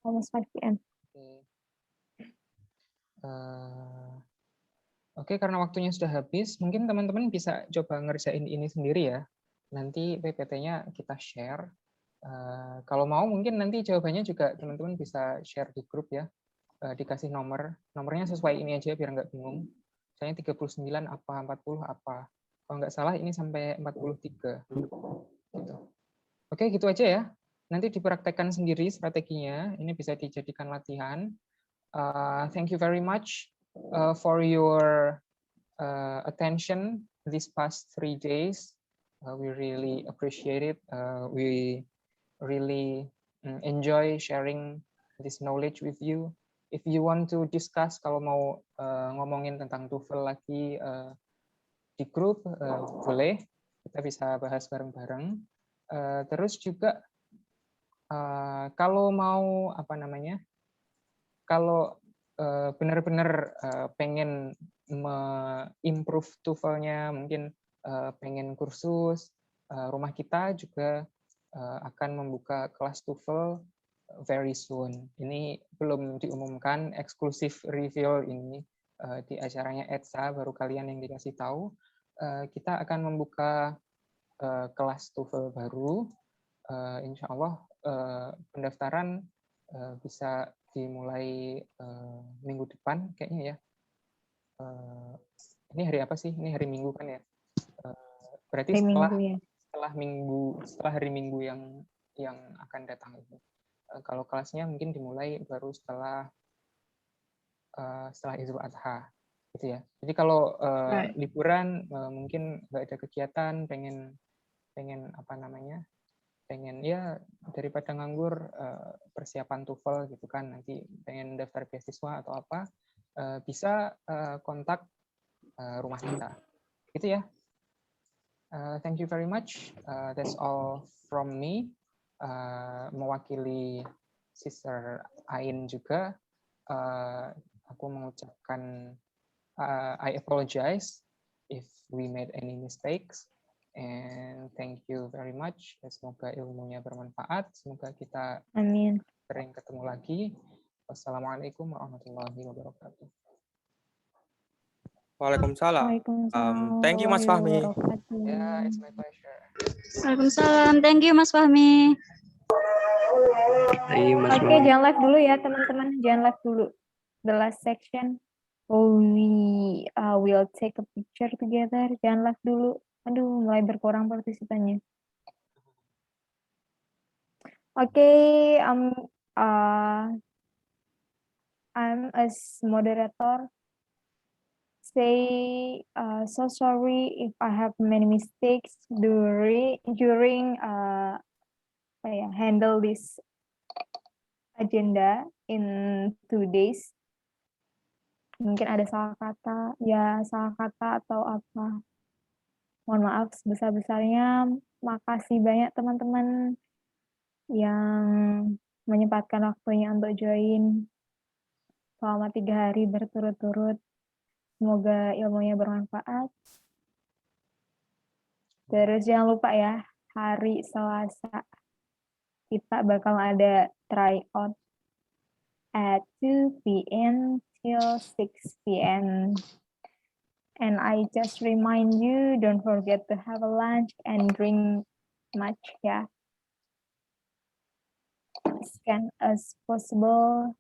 S3: Almost 5 p.m.
S2: Oke, karena waktunya sudah habis, mungkin teman-teman bisa coba ngerjain ini sendiri ya. Nanti PPT-nya kita share. Kalau mau mungkin nanti jawabannya juga teman-teman bisa share di grup ya. Dikasih nomornya sesuai ini aja biar nggak bingung. Misalnya 39 apa, 40 apa. Kalau nggak salah ini sampai 43. Gitu. Oke, gitu aja ya. Nanti dipraktekkan sendiri strateginya. Ini bisa dijadikan latihan. Thank you very much for your attention these past 3 days. We really appreciate it. We really enjoy sharing this knowledge with you. If you want to discuss, kalau mau ngomongin tentang TOEFL lagi di grup, boleh. Kita bisa bahas bareng-bareng. Terus juga kalau mau apa namanya? Kalau benar-benar pengen improve TOEFL-nya, mungkin pengen kursus, rumah kita juga akan membuka kelas TOEFL very soon. Ini belum diumumkan, eksklusif reveal ini di acaranya ETSA, baru kalian yang dikasih tahu. Kita akan membuka kelas TOEFL baru. Insya Allah pendaftaran bisa dimulai minggu depan kayaknya ya. Ini hari apa sih? Ini hari Minggu kan ya. Berarti setelah hari Minggu yang akan datang itu. Kalau kelasnya mungkin dimulai baru setelah Idul Adha, gitu ya. Jadi kalau liburan mungkin nggak ada kegiatan, pengen apa namanya? Pengen ya daripada nganggur persiapan TOEFL gitu kan, nanti pengen daftar beasiswa atau apa, bisa kontak rumah kita gitu ya. Thank you very much. That's all from me. Mewakili Sister Ain juga, aku mengucapkan I apologize if we made any mistakes. And thank you very much. Semoga ilmunya bermanfaat. Semoga kita sering ketemu lagi. Wassalamualaikum warahmatullahi wabarakatuh.
S5: Waalaikumsalam. Thank you Mas Fahmi.
S2: Yeah, it's my pleasure.
S6: Waalaikumsalam. Thank you Mas Fahmi.
S3: Oke, jangan live dulu ya teman-teman. Jangan live dulu. The last section. We will take a picture together. Jangan live dulu. Aduh, mulai berkurang partisipannya. Oke, I'm as moderator. Say so sorry if I have many mistakes during handle this agenda in 2 days. Mungkin ada salah kata atau apa. Mohon maaf sebesar-besarnya. Makasih banyak teman-teman yang menyempatkan waktunya untuk join selama 3 hari berturut-turut. Semoga ilmunya bermanfaat. Terus jangan lupa ya, hari Selasa kita bakal ada tryout at 2 p.m. till 6 p.m. And I just remind you, don't forget to have a lunch and drink much, ya. As can as possible.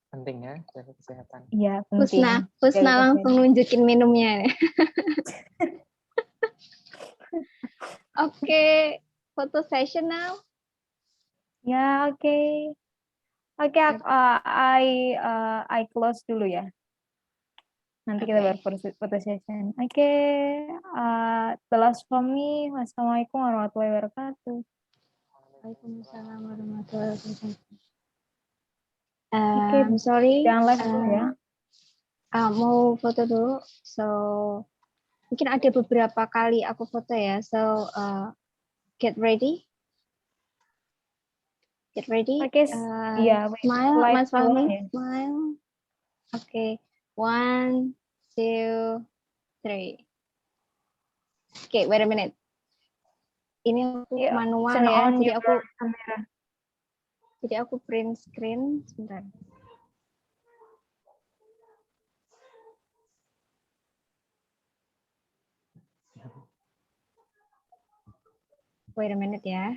S2: Penting ya, jaga kesehatan.
S3: Iya, penting.
S1: Husna
S3: Jaga
S1: langsung nunjukin minumnya. Oke, photo session now.
S3: Ya, oke. Oke, I close dulu ya. Nanti kita baru foto session. Oke, the last from me. Wassalamualaikum warahmatullahi wabarakatuh.
S1: Waalaikumsalam warahmatullahi wabarakatuh.
S3: Oke,
S1: I'm sorry.
S3: jangan live dulu ya.
S1: Mau foto dulu. So, mungkin ada beberapa kali aku foto ya. So, get ready. Get ready.
S3: Oke, iya.
S1: Smile,
S3: Live
S1: Mas Fahmi.
S3: ya.
S1: Smile. Oke. 1, 2, 3. Oke, wait a minute. Ini aku manual
S3: Turn
S1: ya.
S3: on
S1: Jadi
S3: your camera.
S1: Jadi aku print screen sebentar. Wait a minute ya.